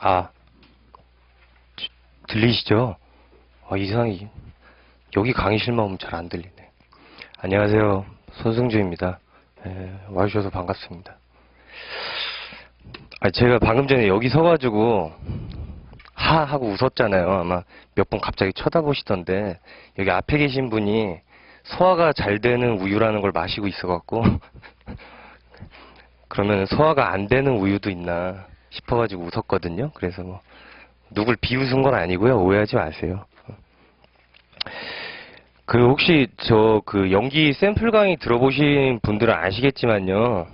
아, 들리시죠? 이상하게 여기 강의실만 오면 잘 안 들리네. 안녕하세요. 손승주입니다. 와주셔서 반갑습니다. 제가 방금 전에 여기 서가지고 하 하고 웃었잖아요. 아마 몇 분 갑자기 쳐다보시던데 여기 앞에 계신 분이 소화가 잘 되는 우유라는 걸 마시고 있어갖고 그러면 소화가 안 되는 우유도 있나 싶어가지고 웃었거든요. 그래서 뭐 누굴 비웃은 건 아니고요. 오해하지 마세요. 혹시 연기 샘플 강의 들어보신 분들은 아시겠지만요.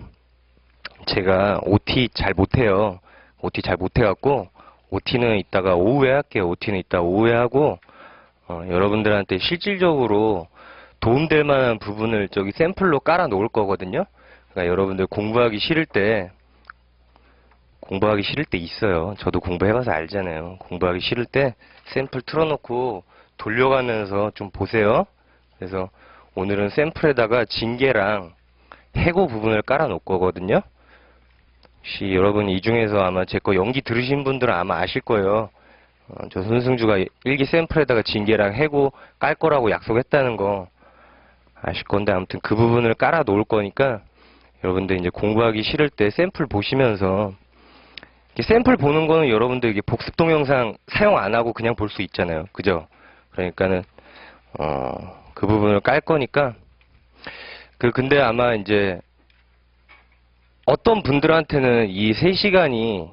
제가 OT 잘 못해요. OT 잘 못해갖고 OT는 이따가 오후에 할게요. OT는 이따 오후에 하고 여러분들한테 실질적으로 도움될 만한 부분을 저기 샘플로 깔아 놓을 거거든요. 그러니까 여러분들 공부하기 싫을 때 있어요. 저도 공부해봐서 알잖아요. 공부하기 싫을 때 샘플 틀어놓고 돌려가면서 좀 보세요. 그래서 오늘은 샘플에다가 징계랑 해고 부분을 깔아 놓을 거거든요. 혹시 여러분 이 중에서 아마 제 거 연기 들으신 분들은 아마 아실 거예요. 저 손승주가 일기 샘플에다가 징계랑 해고 깔 거라고 약속했다는 거 아실 건데, 아무튼 그 부분을 깔아 놓을 거니까 여러분들 이제 공부하기 싫을 때 샘플 보시면서, 샘플 보는 거는 여러분들 이게 복습 동영상 사용 안 하고 그냥 볼 수 있잖아요. 그죠? 그러니까는 그 부분을 깔 거니까. 근데 아마 이제 어떤 분들한테는 이 3시간이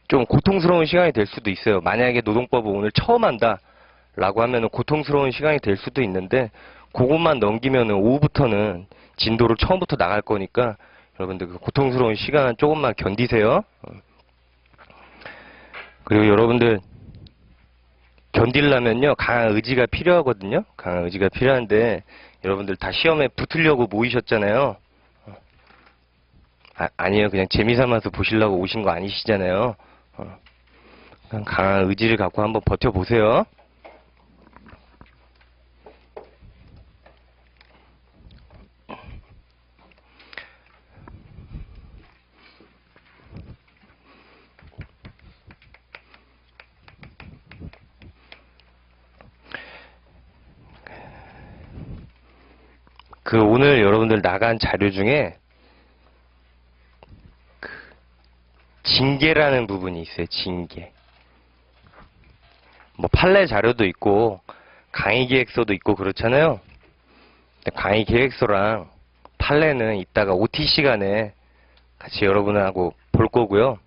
좀 고통스러운 시간이 될 수도 있어요. 만약에 노동법을 오늘 처음 한다 라고 하면은 고통스러운 시간이 될 수도 있는데, 그것만 넘기면은 오후부터는 진도를 처음부터 나갈 거니까 여러분들 그 고통스러운 시간 조금만 견디세요. 그리고 여러분들 견디려면요, 강한 의지가 필요하거든요. 강한 의지가 필요한데, 여러분들 다 시험에 붙으려고 모이셨잖아요. 아니에요. 그냥 재미삼아서 보시려고 오신 거 아니시잖아요. 그냥 강한 의지를 갖고 한번 버텨보세요. 오늘 여러분들 나간 자료 중에 징계라는 부분이 있어요. 징계. 뭐 판례 자료도 있고 강의 계획서도 있고 그렇잖아요. 강의 계획서랑 판례는 이따가 OT 시간에 같이 여러분하고 볼 거고요.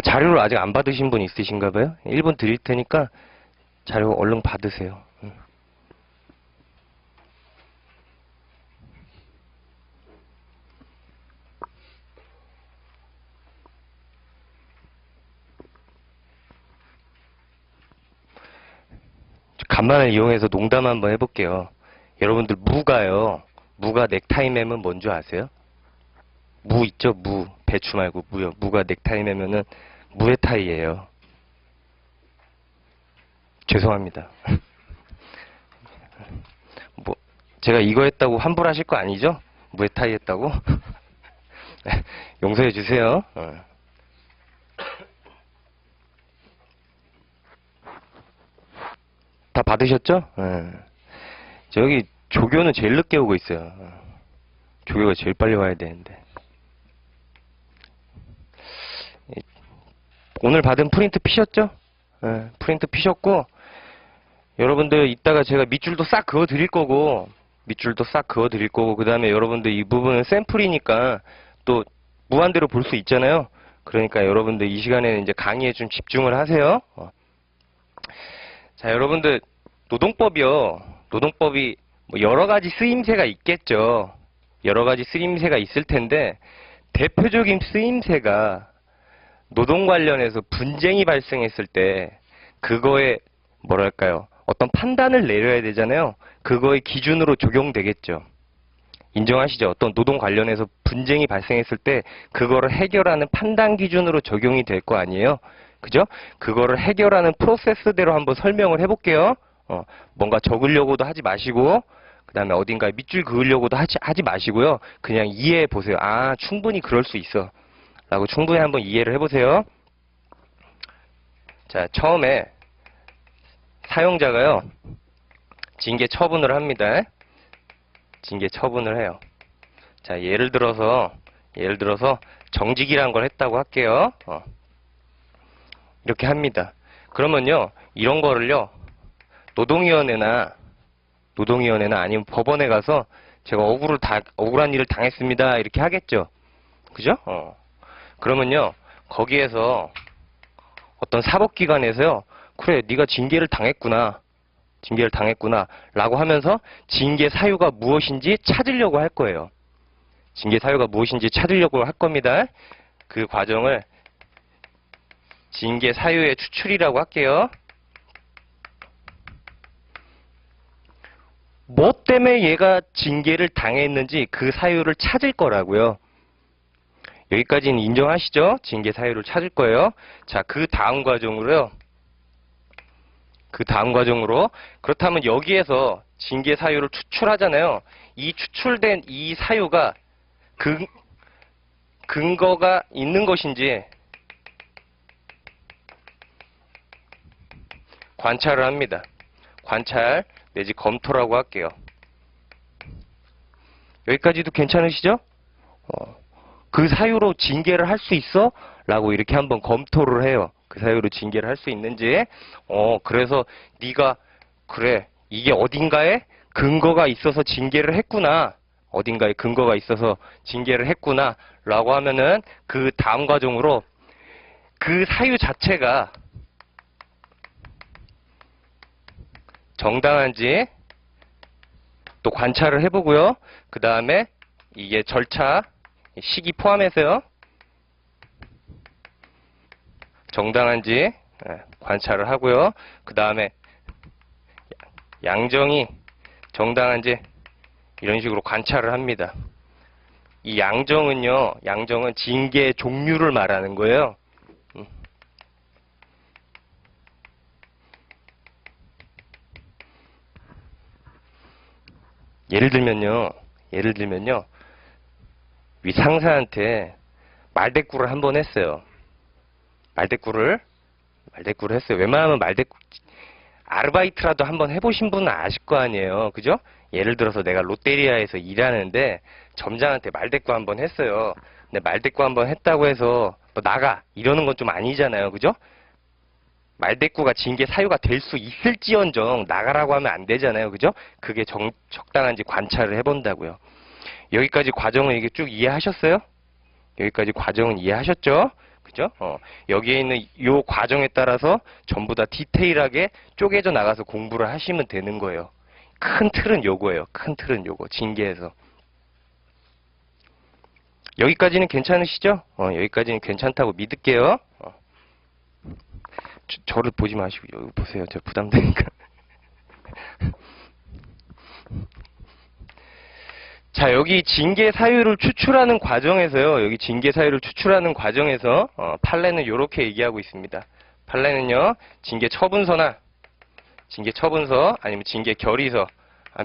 자료를 아직 안 받으신 분 있으신가 봐요? 1분 드릴 테니까 자료 얼른 받으세요. 간만을 이용해서 농담 한번 해볼게요. 여러분들 무가 넥타이 매면 뭔지 아세요? 무 있죠? 무. 배추 말고 무요. 무가 넥타이 매면은 무에타이예요. 죄송합니다. 제가 이거 했다고 환불하실 거 아니죠? 무에타이 했다고? 용서해 주세요. 다 받으셨죠? 저기 조교는 제일 늦게 오고 있어요. 조교가 제일 빨리 와야 되는데. 오늘 받은 프린트 피셨죠? 프린트 피셨고, 여러분들 이따가 제가 밑줄도 싹 그어 드릴 거고, 그 다음에 여러분들 이 부분은 샘플이니까 또 무한대로 볼 수 있잖아요. 그러니까 여러분들 이 시간에는 이제 강의에 좀 집중을 하세요. 자, 여러분들 노동법이 뭐 여러 가지 쓰임새가 있겠죠. 여러 가지 쓰임새가 있을 텐데, 대표적인 쓰임새가 노동 관련해서 분쟁이 발생했을 때 그거에 어떤 판단을 내려야 되잖아요. 그거의 기준으로 적용되겠죠. 인정하시죠? 어떤 노동 관련해서 분쟁이 발생했을 때 그거를 해결하는 판단 기준으로 적용이 될 거 아니에요. 그죠? 그거를 해결하는 프로세스대로 한번 설명을 해볼게요. 뭔가 적으려고도 하지 마시고, 그 다음에 어딘가에 밑줄 그으려고도 하지 마시고요. 그냥 이해해 보세요. 충분히 그럴 수 있어. 라고 충분히 한번 이해를 해보세요. 자, 처음에 사용자가요, 징계 처분을 합니다. 징계 처분을 해요. 자, 예를 들어서 정직이란 걸 했다고 할게요. 이렇게 합니다. 그러면요, 이런 거를요, 노동위원회나 아니면 법원에 가서 제가 억울한 일을 당했습니다. 이렇게 하겠죠. 그죠? 그러면요, 거기에서 어떤 사법기관에서요, 그래, 네가 징계를 당했구나 라고 하면서 징계 사유가 무엇인지 찾으려고 할 거예요. 징계 사유가 무엇인지 찾으려고 할 겁니다. 그 과정을 징계 사유의 추출이라고 할게요. 뭐 때문에 얘가 징계를 당했는지 그 사유를 찾을 거라고요. 여기까지는 인정하시죠? 징계 사유를 찾을 거예요. 자, 그 다음 과정으로 그렇다면 여기에서 징계 사유를 추출하잖아요. 이 추출된 이 사유가 근거가 있는 것인지 관찰을 합니다. 관찰 내지 검토라고 할게요. 여기까지도 괜찮으시죠? 그 사유로 징계를 할 수 있어? 라고 이렇게 한번 검토를 해요. 그 사유로 징계를 할 수 있는지. 그래서 네가 그래, 이게 어딘가에 근거가 있어서 징계를 했구나. 어딘가에 근거가 있어서 징계를 했구나. 라고 하면은 그 다음 과정으로 그 사유 자체가 정당한지 또 관찰을 해보고요. 그 다음에 이게 절차, 시기 포함해서요. 정당한지 관찰을 하고요. 그 다음에 양정이 정당한지 이런 식으로 관찰을 합니다. 이 양정은 징계 종류를 말하는 거예요. 예를 들면요. 위 상사한테 말대꾸를 한번 했어요. 말대꾸를 했어요. 웬만하면 아르바이트라도 한번 해보신 분은 아실 거 아니에요. 그죠? 예를 들어서 내가 롯데리아에서 일하는데 점장한테 말대꾸 한번 했어요. 근데 말대꾸 한번 했다고 해서 너 나가 이러는 건 좀 아니잖아요. 그죠? 말대꾸가 징계 사유가 될 수 있을지언정 나가라고 하면 안 되잖아요. 그죠? 그게 적당한지 관찰을 해본다고요. 여기까지 과정을 이게 쭉 이해하셨어요? 여기까지 과정은 이해하셨죠? 그죠? 여기에 있는 이 과정에 따라서 전부 다 디테일하게 쪼개져 나가서 공부를 하시면 되는 거예요. 큰 틀은 요거예요. 큰 틀은 요거. 징계에서. 여기까지는 괜찮으시죠? 여기까지는 괜찮다고 믿을게요. 저를 보지 마시고 여기 보세요. 저 부담되니까. 자, 여기 징계 사유를 추출하는 과정에서요. 여기 징계 사유를 추출하는 과정에서 판례는 이렇게 얘기하고 있습니다. 판례는요. 징계 처분서 아니면 징계 결의서,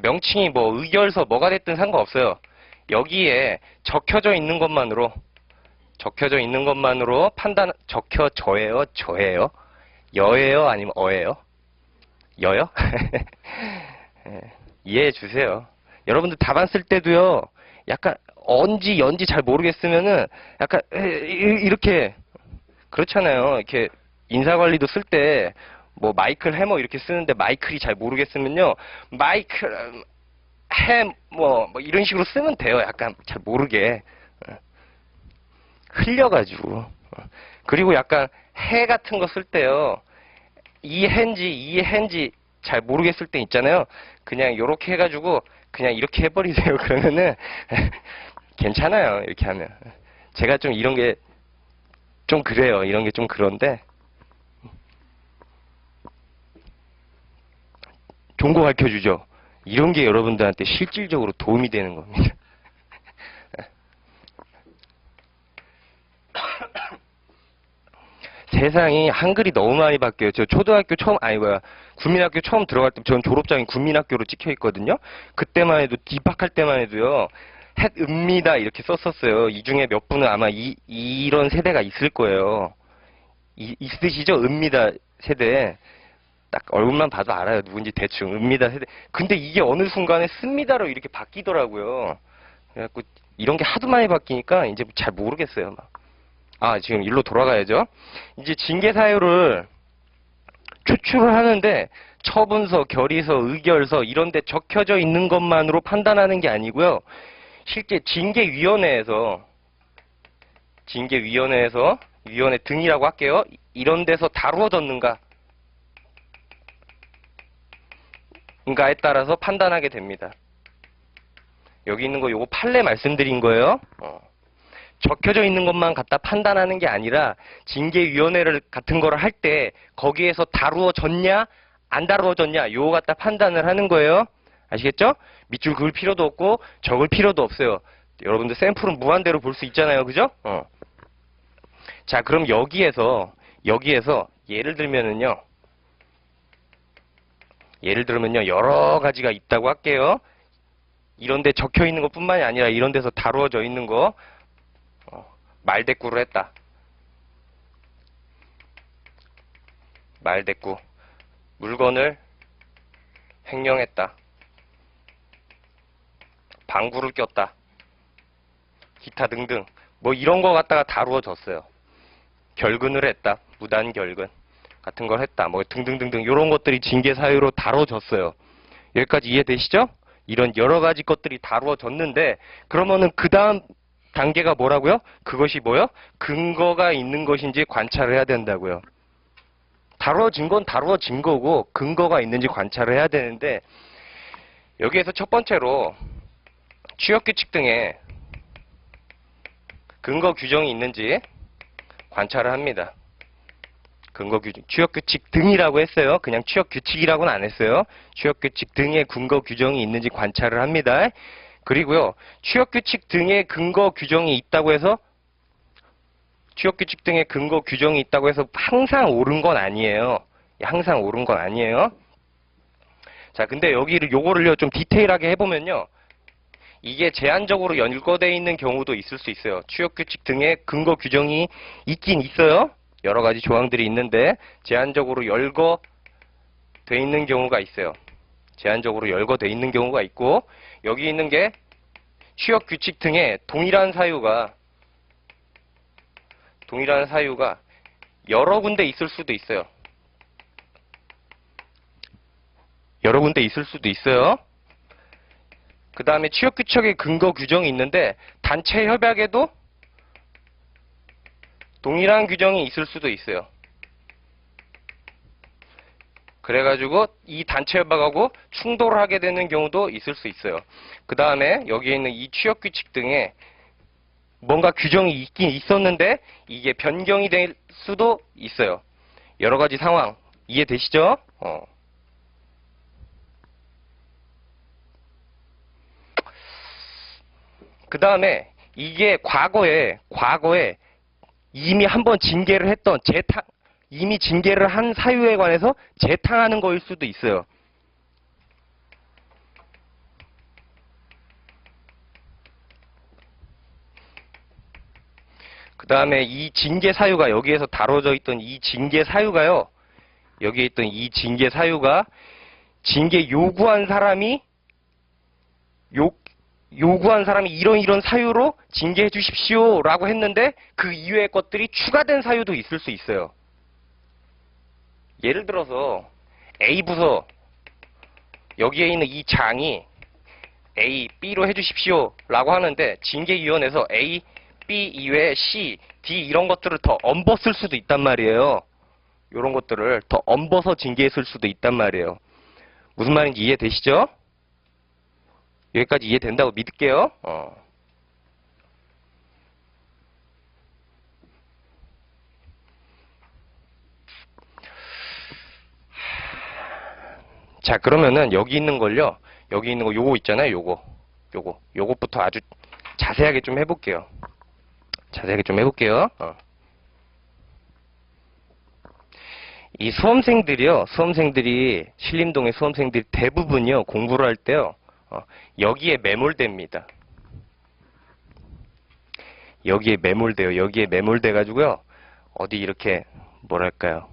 명칭이 뭐 의결서 뭐가 됐든 상관없어요. 여기에 적혀져 있는 것만으로 적혀져예요, 저예요? 여예요, 아니면 어예요? 여요? 이해해 주세요. 여러분들 답안 쓸 때도요, 약간 언지 연지 잘 모르겠으면은 약간 이렇게 그렇잖아요. 이렇게 인사관리도 쓸 때 뭐 마이클 해머 이렇게 쓰는데 마이클이 잘 모르겠으면요, 마이클 해 뭐 이런 식으로 쓰면 돼요. 약간 잘 모르게 흘려가지고. 그리고 약간 해 같은 거 쓸 때요, 이 해인지 잘 모르겠을 때 있잖아요. 그냥 요렇게 해가지고 그냥 이렇게 해버리세요. 그러면은 괜찮아요. 이렇게 하면. 제가 좀 이런 게 좀 그래요. 이런 게 좀 그런데 좋은 거 가르쳐주죠. 이런 게 여러분들한테 실질적으로 도움이 되는 겁니다. 세상이 한글이 너무 많이 바뀌어요. 저 초등학교 국민학교 처음 들어갈 때 전 졸업장이 국민학교로 찍혀 있거든요. 그때만 해도 입학할 때만 해도요, 햇읍니다 이렇게 썼었어요. 이 중에 몇 분은 아마 이런 세대가 있을 거예요. 있으시죠? 읍니다 세대. 딱 얼굴만 봐도 알아요. 누군지 대충. 읍니다 세대. 근데 이게 어느 순간에 씁니다로 이렇게 바뀌더라고요. 그래갖고 이런 게 하도 많이 바뀌니까 이제 잘 모르겠어요. 막. 아, 지금 일로 돌아가야죠. 이제 징계사유를 추출을 하는데 처분서, 결의서, 의결서 이런 데 적혀져 있는 것만으로 판단하는 게 아니고요. 실제 징계위원회 위원회 등이라고 할게요. 이런 데서 다루어졌는가 인가에 따라서 판단하게 됩니다. 여기 있는 거 요거 판례 말씀드린 거예요. 적혀져 있는 것만 갖다 판단하는 게 아니라 징계위원회를 같은 거를 할 때 거기에서 다루어졌냐 안 다루어졌냐 요거 갖다 판단을 하는 거예요. 아시겠죠? 밑줄 그을 필요도 없고 적을 필요도 없어요. 여러분들 샘플은 무한대로 볼 수 있잖아요. 그죠? 자, 그럼 여기에서 예를 들면은요 여러 가지가 있다고 할게요. 이런 데 적혀 있는 것 뿐만이 아니라 이런 데서 다루어져 있는 거 말대꾸를 했다. 말대꾸. 물건을 횡령했다. 방구를 꼈다. 기타 등등. 뭐 이런 거 갖다가 다루어졌어요. 결근을 했다. 무단 결근. 같은 걸 했다. 뭐 등등등등. 이런 것들이 징계 사유로 다뤄졌어요. 여기까지 이해되시죠? 이런 여러 가지 것들이 다루어졌는데 그러면은 그 다음 단계가 뭐라고요? 그것이 뭐요? 근거가 있는 것인지 관찰을 해야 된다고요. 다루어진 건 다루어진 거고 근거가 있는지 관찰을 해야 되는데 여기에서 첫 번째로 취업규칙 등의 근거 규정이 있는지 관찰을 합니다. 근거 규정, 취업규칙 등이라고 했어요. 그냥 취업규칙이라고는 안 했어요. 취업규칙 등의 근거 규정이 있는지 관찰을 합니다. 그리고요, 취업규칙 등의 근거 규정이 있다고 해서 취업규칙 등의 근거 규정이 있다고 해서 항상 옳은 건 아니에요. 항상 옳은 건 아니에요. 자, 근데 요거를요 좀 디테일하게 해보면요, 이게 제한적으로 연결되어 있는 경우도 있을 수 있어요. 취업규칙 등의 근거 규정이 있긴 있어요. 여러 가지 조항들이 있는데 제한적으로 열거돼 있는 경우가 있어요. 제한적으로 열거돼 있는 경우가 있고, 여기 있는 게 취업규칙 등의 동일한 사유가 여러 군데 있을 수도 있어요. 여러 군데 있을 수도 있어요. 그 다음에 취업규칙의 근거 규정이 있는데 단체 협약에도 동일한 규정이 있을 수도 있어요. 그래가지고 이 단체 협약하고 충돌을 하게 되는 경우도 있을 수 있어요. 그 다음에 여기에 있는 이 취업규칙 등에 뭔가 규정이 있긴 있었는데 이게 변경이 될 수도 있어요. 여러 가지 상황 이해되시죠? 그 다음에 이게 과거에 이미 한번 징계를 했던 이미 징계를 한 사유에 관해서 재탕하는 거일 수도 있어요. 그 다음에 이 징계 사유가 여기에서 다뤄져 있던 이 징계 사유가요, 여기에 있던 이 징계 사유가 징계 요구한 사람이 이런 사유로 징계해 주십시오 라고 했는데 그 이외의 것들이 추가된 사유도 있을 수 있어요. 예를 들어서 A부서 여기에 있는 이 장이 A, B로 해주십시오 라고 하는데 징계위원회에서 A, B 이외에 C, D 이런 것들을 더 얹었을 수도 있단 말이에요. 이런 것들을 더 얹어서 징계했을 수도 있단 말이에요. 무슨 말인지 이해되시죠? 여기까지 이해된다고 믿을게요. 자, 그러면은 여기 있는 걸요, 여기 있는 거 요거 있잖아요. 요것부터 아주 자세하게 좀 해볼게요. 이 수험생들이 신림동의 수험생들이 대부분이요 공부를 할 때요 여기에 매몰됩니다. 여기에 매몰돼요. 여기에 매몰돼가지고요. 어디 이렇게 뭐랄까요.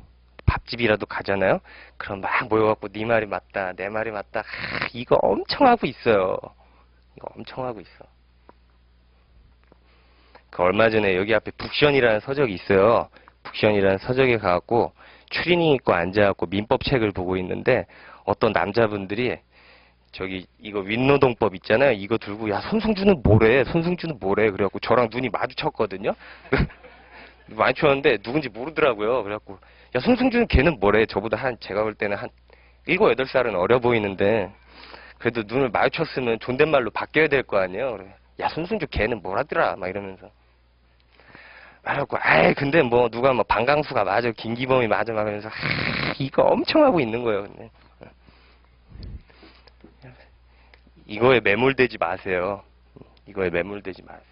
밥집이라도 가잖아요. 그럼 막 모여갖고 네 말이 맞다, 내 말이 맞다. 이거 엄청 하고 있어요. 이거 엄청 하고 있어. 그 얼마 전에 여기 앞에 북션이라는 서적이 있어요. 북션이라는 서적에 가갖고 추리닝 입고 앉아갖고 민법 책을 보고 있는데 어떤 남자분들이 저기 이거 윈노동법 있잖아요. 이거 들고 야 손승주는 뭐래? 손승주는 뭐래? 그래갖고 저랑 눈이 마주쳤거든요. 마주쳤는데 누군지 모르더라고요. 그래갖고 야 손승주는 걔는 뭐래? 저보다 제가 볼 때는 한 7, 8살은 어려 보이는데 그래도 눈을 마주쳤으면 존댓말로 바뀌어야 될 거 아니에요. 그래. 야 손승주 걔는 뭐라더라? 막 이러면서 말하고 아이 근데 뭐 누가 뭐 방강수가 맞아 김기범이 맞아 막 이러면서 이거 엄청 하고 있는 거예요. 근데 이거에 매몰되지 마세요. 이거에 매몰되지 마세요.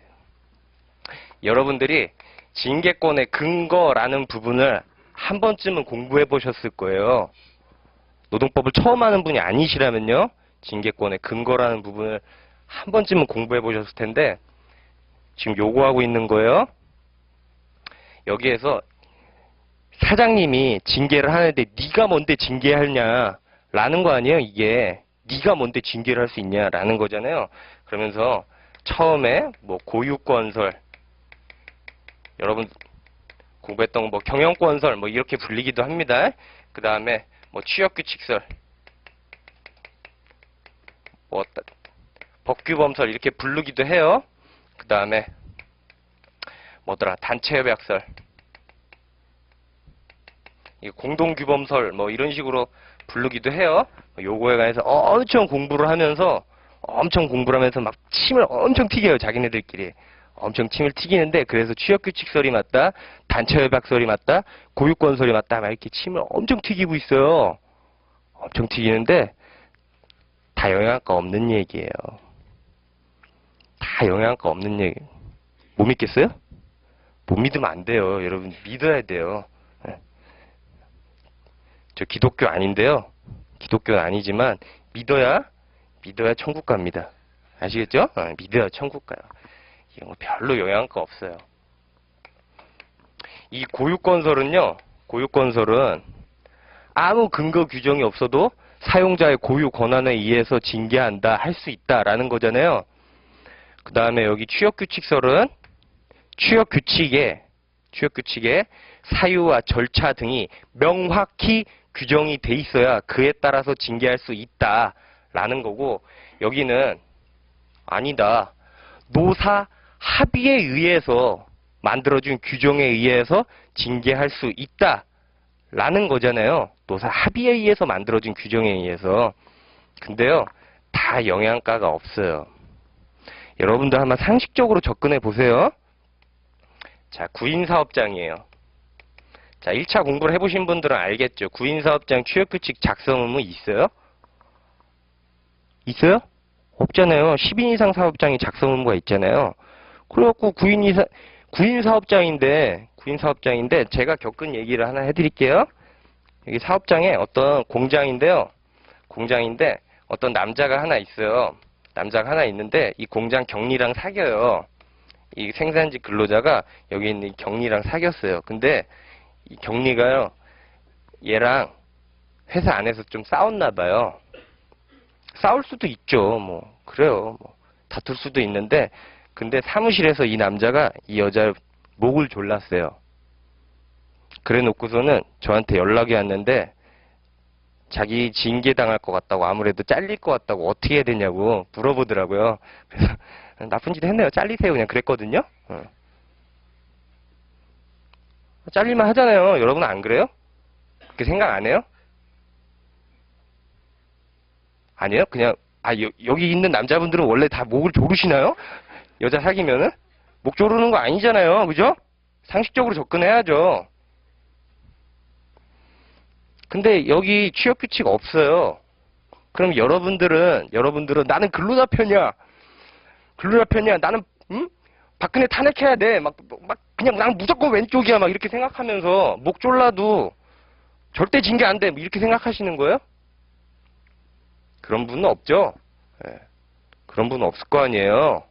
여러분들이 징계권의 근거라는 부분을 한 번쯤은 공부해 보셨을 거예요. 노동법을 처음 하는 분이 아니시라면요. 징계권의 근거라는 부분을 한 번쯤은 공부해 보셨을 텐데 지금 요구하고 있는 거예요. 여기에서 사장님이 징계를 하는데 네가 뭔데 징계하냐 라는 거 아니에요. 이게 네가 뭔데 징계를 할 수 있냐라는 거잖아요. 그러면서 처음에 뭐 고유건설 여러분 공부했던 뭐 경영건설 뭐 이렇게 불리기도 합니다. 그 다음에 뭐 취업규칙설 뭐 법규범설 이렇게 부르기도 해요. 그 다음에 뭐더라 단체협약설 공동규범설 뭐 이런 식으로 부르기도 해요. 요거에 관해서 엄청 공부를 하면서 막 침을 엄청 튀겨요. 자기네들끼리 엄청 침을 튀기는데 그래서 취업규칙설이 맞다, 단체협약설이 맞다, 고유권설이 맞다 막 이렇게 침을 엄청 튀기고 있어요. 엄청 튀기는데 다 영양가 없는 얘기예요. 다 영양가 없는 얘기. 못 믿겠어요? 못 믿으면 안 돼요. 여러분 믿어야 돼요. 저 기독교 아닌데요. 기독교는 아니지만 믿어야 천국 갑니다. 아시겠죠? 믿어야 천국 가요. 이거 뭐 별로 영향가 없어요. 이 고유건설은요. 고유건설은 아무 근거 규정이 없어도 사용자의 고유 권한에 의해서 징계한다, 할 수 있다라는 거잖아요. 그 다음에 여기 취업규칙설은 취업규칙에 사유와 절차 등이 명확히 규정이 돼 있어야 그에 따라서 징계할 수 있다라는 거고 여기는 아니다. 노사 합의에 의해서 만들어진 규정에 의해서 징계할 수 있다라는 거잖아요. 노사 합의에 의해서 만들어진 규정에 의해서. 근데요. 다 영향가가 없어요. 여러분들 한번 상식적으로 접근해 보세요. 자, 구인사업장이에요. 자, 1차 공부를 해보신 분들은 알겠죠. 구인사업장 취업규칙 작성 의무 있어요? 있어요? 없잖아요. 10인 이상 사업장이 작성 의무가 있잖아요. 그래갖고 구인사업장인데 제가 겪은 얘기를 하나 해드릴게요. 여기 사업장에 어떤 공장인데 어떤 남자가 하나 있어요. 남자가 하나 있는데 이 공장 경리랑 사겨요. 이 생산지 근로자가 여기 있는 이 경리랑 사귀었어요. 근데 이 경리가요, 얘랑 회사 안에서 좀 싸웠나 봐요. 싸울 수도 있죠. 뭐 그래요. 뭐 다툴 수도 있는데 근데 사무실에서 이 남자가 이 여자 목을 졸랐어요. 그래 놓고서는 저한테 연락이 왔는데 자기 징계당할 것 같다고 아무래도 잘릴 것 같다고 어떻게 해야 되냐고 물어보더라고요. 그래서 나쁜 짓 했네요. 잘리세요. 그냥 그랬거든요. 잘릴만 하잖아요. 여러분 안 그래요? 그렇게 생각 안 해요? 아니에요? 그냥 여기 있는 남자분들은 원래 다 목을 조르시나요? 여자 사귀면은? 목 조르는 거 아니잖아요. 그죠? 상식적으로 접근해야죠. 근데 여기 취업규칙 없어요. 그럼 여러분들은 나는 근로자 편이야. 나는 박근혜 탄핵해야 돼. 막 그냥 나는 무조건 왼쪽이야. 막 이렇게 생각하면서 목 졸라도 절대 징계 안 돼. 이렇게 생각하시는 거예요? 그런 분은 없죠. 네. 그런 분은 없을 거 아니에요.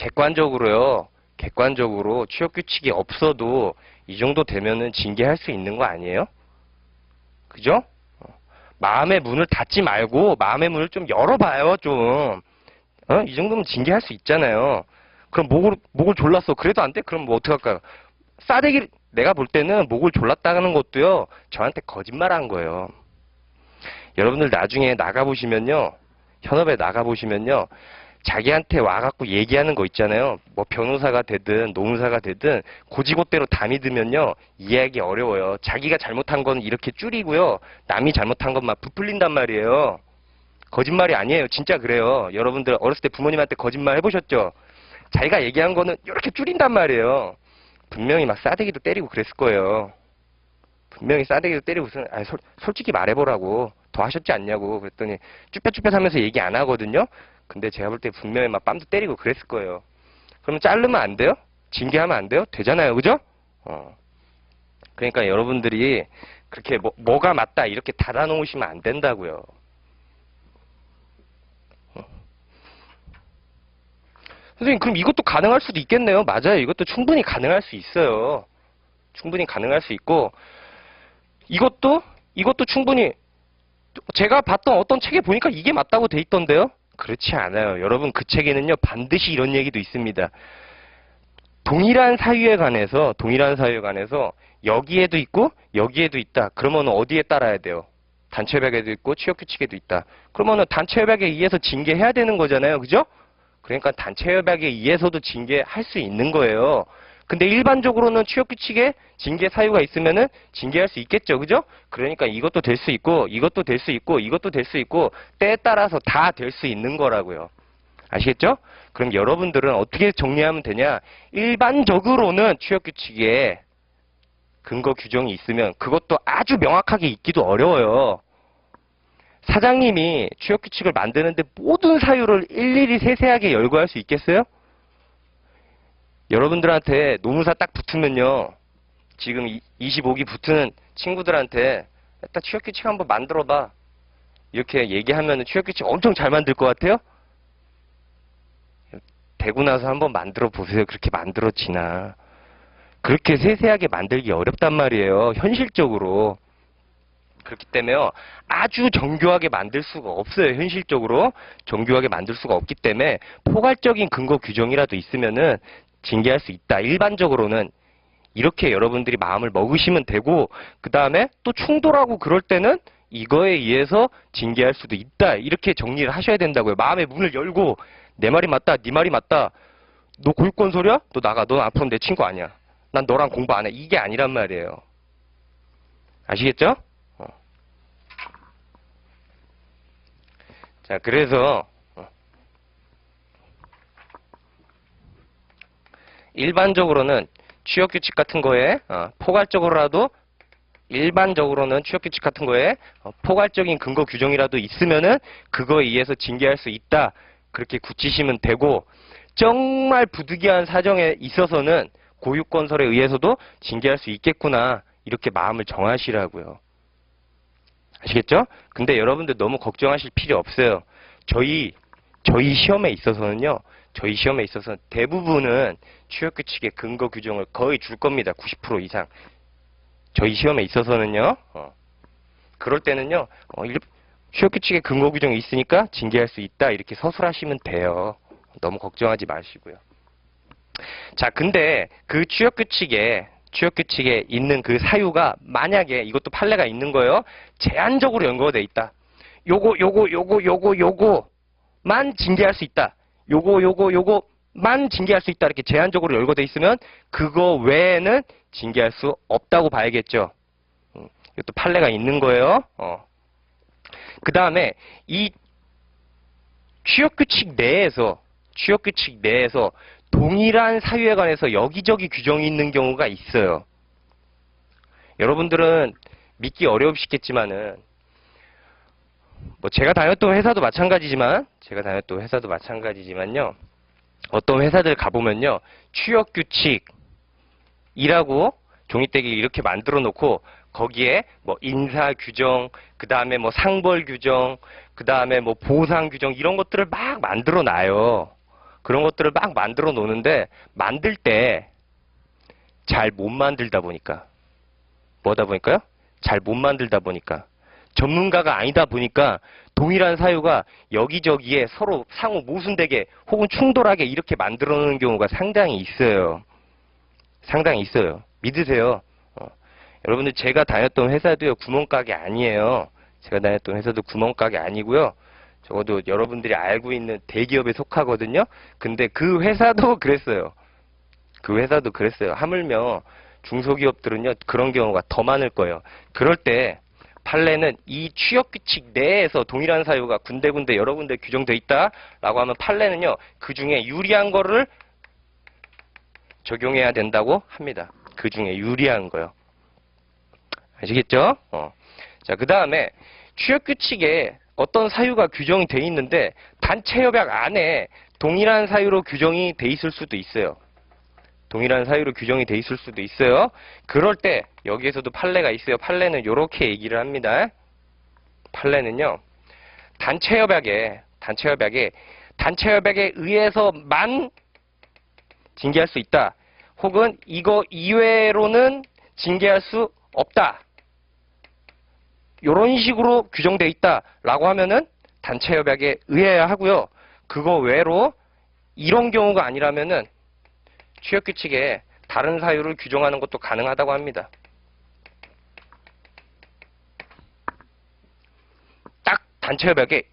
객관적으로요. 객관적으로 취업 규칙이 없어도 이 정도 되면은 징계할 수 있는 거 아니에요? 그죠? 마음의 문을 닫지 말고 마음의 문을 좀 열어봐요, 좀. 이 정도면 징계할 수 있잖아요. 그럼 목을 졸랐어. 그래도 안 돼? 그럼 뭐 어떡할까요? 싸대기, 내가 볼 때는 목을 졸랐다는 것도요, 저한테 거짓말 한 거예요. 여러분들 나중에 나가보시면요, 현업에 나가보시면요, 자기한테 와갖고 얘기하는 거 있잖아요. 뭐 변호사가 되든 노무사가 되든 고지고대로 다 믿으면요, 이해하기 어려워요. 자기가 잘못한 건 이렇게 줄이고요, 남이 잘못한 것만 부풀린단 말이에요. 거짓말이 아니에요. 진짜 그래요. 여러분들 어렸을 때 부모님한테 거짓말 해보셨죠? 자기가 얘기한 거는 이렇게 줄인단 말이에요. 분명히 막 싸대기도 때리고 그랬을 거예요. 분명히 싸대기도 때리고, 솔직히 말해보라고. 더 하셨지 않냐고. 그랬더니 쭈뼛쭈뼛 하면서 얘기 안 하거든요. 근데 제가 볼 때 분명히 막 뺨도 때리고 그랬을 거예요. 그러면 자르면 안 돼요? 징계하면 안 돼요? 되잖아요. 그죠? 그러니까 여러분들이 그렇게 뭐가 맞다 이렇게 닫아놓으시면 안 된다고요. 선생님, 그럼 이것도 가능할 수도 있겠네요. 맞아요. 이것도 충분히 가능할 수 있어요. 충분히 가능할 수 있고, 이것도 충분히, 제가 봤던 어떤 책에 보니까 이게 맞다고 돼 있던데요? 그렇지 않아요. 여러분, 그 책에는요, 반드시 이런 얘기도 있습니다. 동일한 사유에 관해서, 여기에도 있고, 여기에도 있다. 그러면 어디에 따라야 돼요? 단체협약에도 있고, 취업규칙에도 있다. 그러면은 단체협약에 의해서 징계해야 되는 거잖아요. 그죠? 그러니까 단체협약에 의해서도 징계할 수 있는 거예요. 근데 일반적으로는 취업규칙에 징계 사유가 있으면은 징계할 수 있겠죠. 그죠? 그러니까 이것도 될 수 있고, 이것도 될 수 있고, 이것도 될 수 있고, 때에 따라서 다 될 수 있는 거라고요. 아시겠죠? 그럼 여러분들은 어떻게 정리하면 되냐? 일반적으로는 취업규칙에 근거 규정이 있으면 그것도 아주 명확하게 있기도 어려워요. 사장님이 취업규칙을 만드는데 모든 사유를 일일이 세세하게 열거할 수 있겠어요? 여러분들한테 노무사 딱 붙으면요, 지금 25기 붙은 친구들한테 딱 취업규칙 한번 만들어봐 이렇게 얘기하면 취업규칙 엄청 잘 만들 것 같아요? 되고 나서 한번 만들어 보세요. 그렇게 만들어지나. 그렇게 세세하게 만들기 어렵단 말이에요. 현실적으로. 그렇기 때문에 아주 정교하게 만들 수가 없어요. 현실적으로 정교하게 만들 수가 없기 때문에 포괄적인 근거 규정이라도 있으면은 징계할 수 있다. 일반적으로는 이렇게 여러분들이 마음을 먹으시면 되고, 그 다음에 또 충돌하고 그럴 때는 이거에 의해서 징계할 수도 있다. 이렇게 정리를 하셔야 된다고요. 마음의 문을 열고 내 말이 맞다, 네 말이 맞다. 너 고유권 소리야? 너 나가. 넌 앞으로 내 친구 아니야. 난 너랑 공부 안 해. 이게 아니란 말이에요. 아시겠죠? 자, 그래서 일반적으로는 취업규칙 같은 거에 포괄적으로라도 일반적으로는 취업규칙 같은 거에 포괄적인 근거 규정이라도 있으면은 그거에 의해서 징계할 수 있다. 그렇게 굳히시면 되고, 정말 부득이한 사정에 있어서는 고유건설에 의해서도 징계할 수 있겠구나. 이렇게 마음을 정하시라고요. 아시겠죠? 근데 여러분들 너무 걱정하실 필요 없어요. 저희 시험에 있어서는요. 저희 시험에 있어서 대부분은 취업규칙의 근거 규정을 거의 줄 겁니다. 90% 이상. 저희 시험에 있어서는요. 그럴 때는요. 취업규칙의 근거 규정이 있으니까 징계할 수 있다. 이렇게 서술하시면 돼요. 너무 걱정하지 마시고요. 자, 근데 그 취업규칙에 있는 그 사유가 만약에 이것도 판례가 있는 거예요. 제한적으로 연구가 있다. 요거만 징계할 수 있다. 요거만 징계할 수 있다. 이렇게 제한적으로 열거돼 있으면 그거 외에는 징계할 수 없다고 봐야겠죠. 이것도 판례가 있는 거예요. 그 다음에 이 취업규칙 내에서 동일한 사유에 관해서 여기저기 규정이 있는 경우가 있어요. 여러분들은 믿기 어려우시겠지만은, 뭐 제가 다녔던 회사도 마찬가지지만요. 어떤 회사들 가보면요. 취업규칙이라고 종이떼기 이렇게 만들어 놓고 거기에 뭐 인사 규정, 그 다음에 뭐 상벌 규정, 그 다음에 뭐 보상 규정 이런 것들을 막 만들어 놔요. 그런 것들을 막 만들어 놓는데 만들 때 잘 못 만들다 보니까 뭐다 보니까요? 잘 못 만들다 보니까 전문가가 아니다 보니까 동일한 사유가 여기저기에 서로 상호 모순되게 혹은 충돌하게 이렇게 만들어 놓는 경우가 상당히 있어요. 상당히 있어요. 믿으세요. 여러분들 제가 다녔던 회사도요 구멍가게 아니에요. 제가 다녔던 회사도 구멍가게 아니고요. 적어도 여러분들이 알고 있는 대기업에 속하거든요. 근데 그 회사도 그랬어요. 그 회사도 그랬어요. 하물며 중소기업들은요 그런 경우가 더 많을 거예요. 그럴 때 판례는 이 취업규칙 내에서 동일한 사유가 군데군데 여러 군데 규정되어 있다라고 하면 판례는요 그 중에 유리한 거를 적용해야 된다고 합니다. 그 중에 유리한 거요. 아시겠죠? 자, 그 다음에 취업규칙에 어떤 사유가 규정이 돼 있는데 단체협약 안에 동일한 사유로 규정이 돼 있을 수도 있어요. 동일한 사유로 규정이 돼 있을 수도 있어요. 그럴 때 여기에서도 판례가 있어요. 판례는 이렇게 얘기를 합니다. 판례는요. 단체협약에 의해서만 징계할 수 있다. 혹은 이거 이외로는 징계할 수 없다. 이런 식으로 규정되어 있다라고 하면은 단체협약에 의해야 하고요. 그거 외로 이런 경우가 아니라면은 취업규칙에 다른 사유를 규정하는 것도 가능하다고 합니다. 딱 단체협약에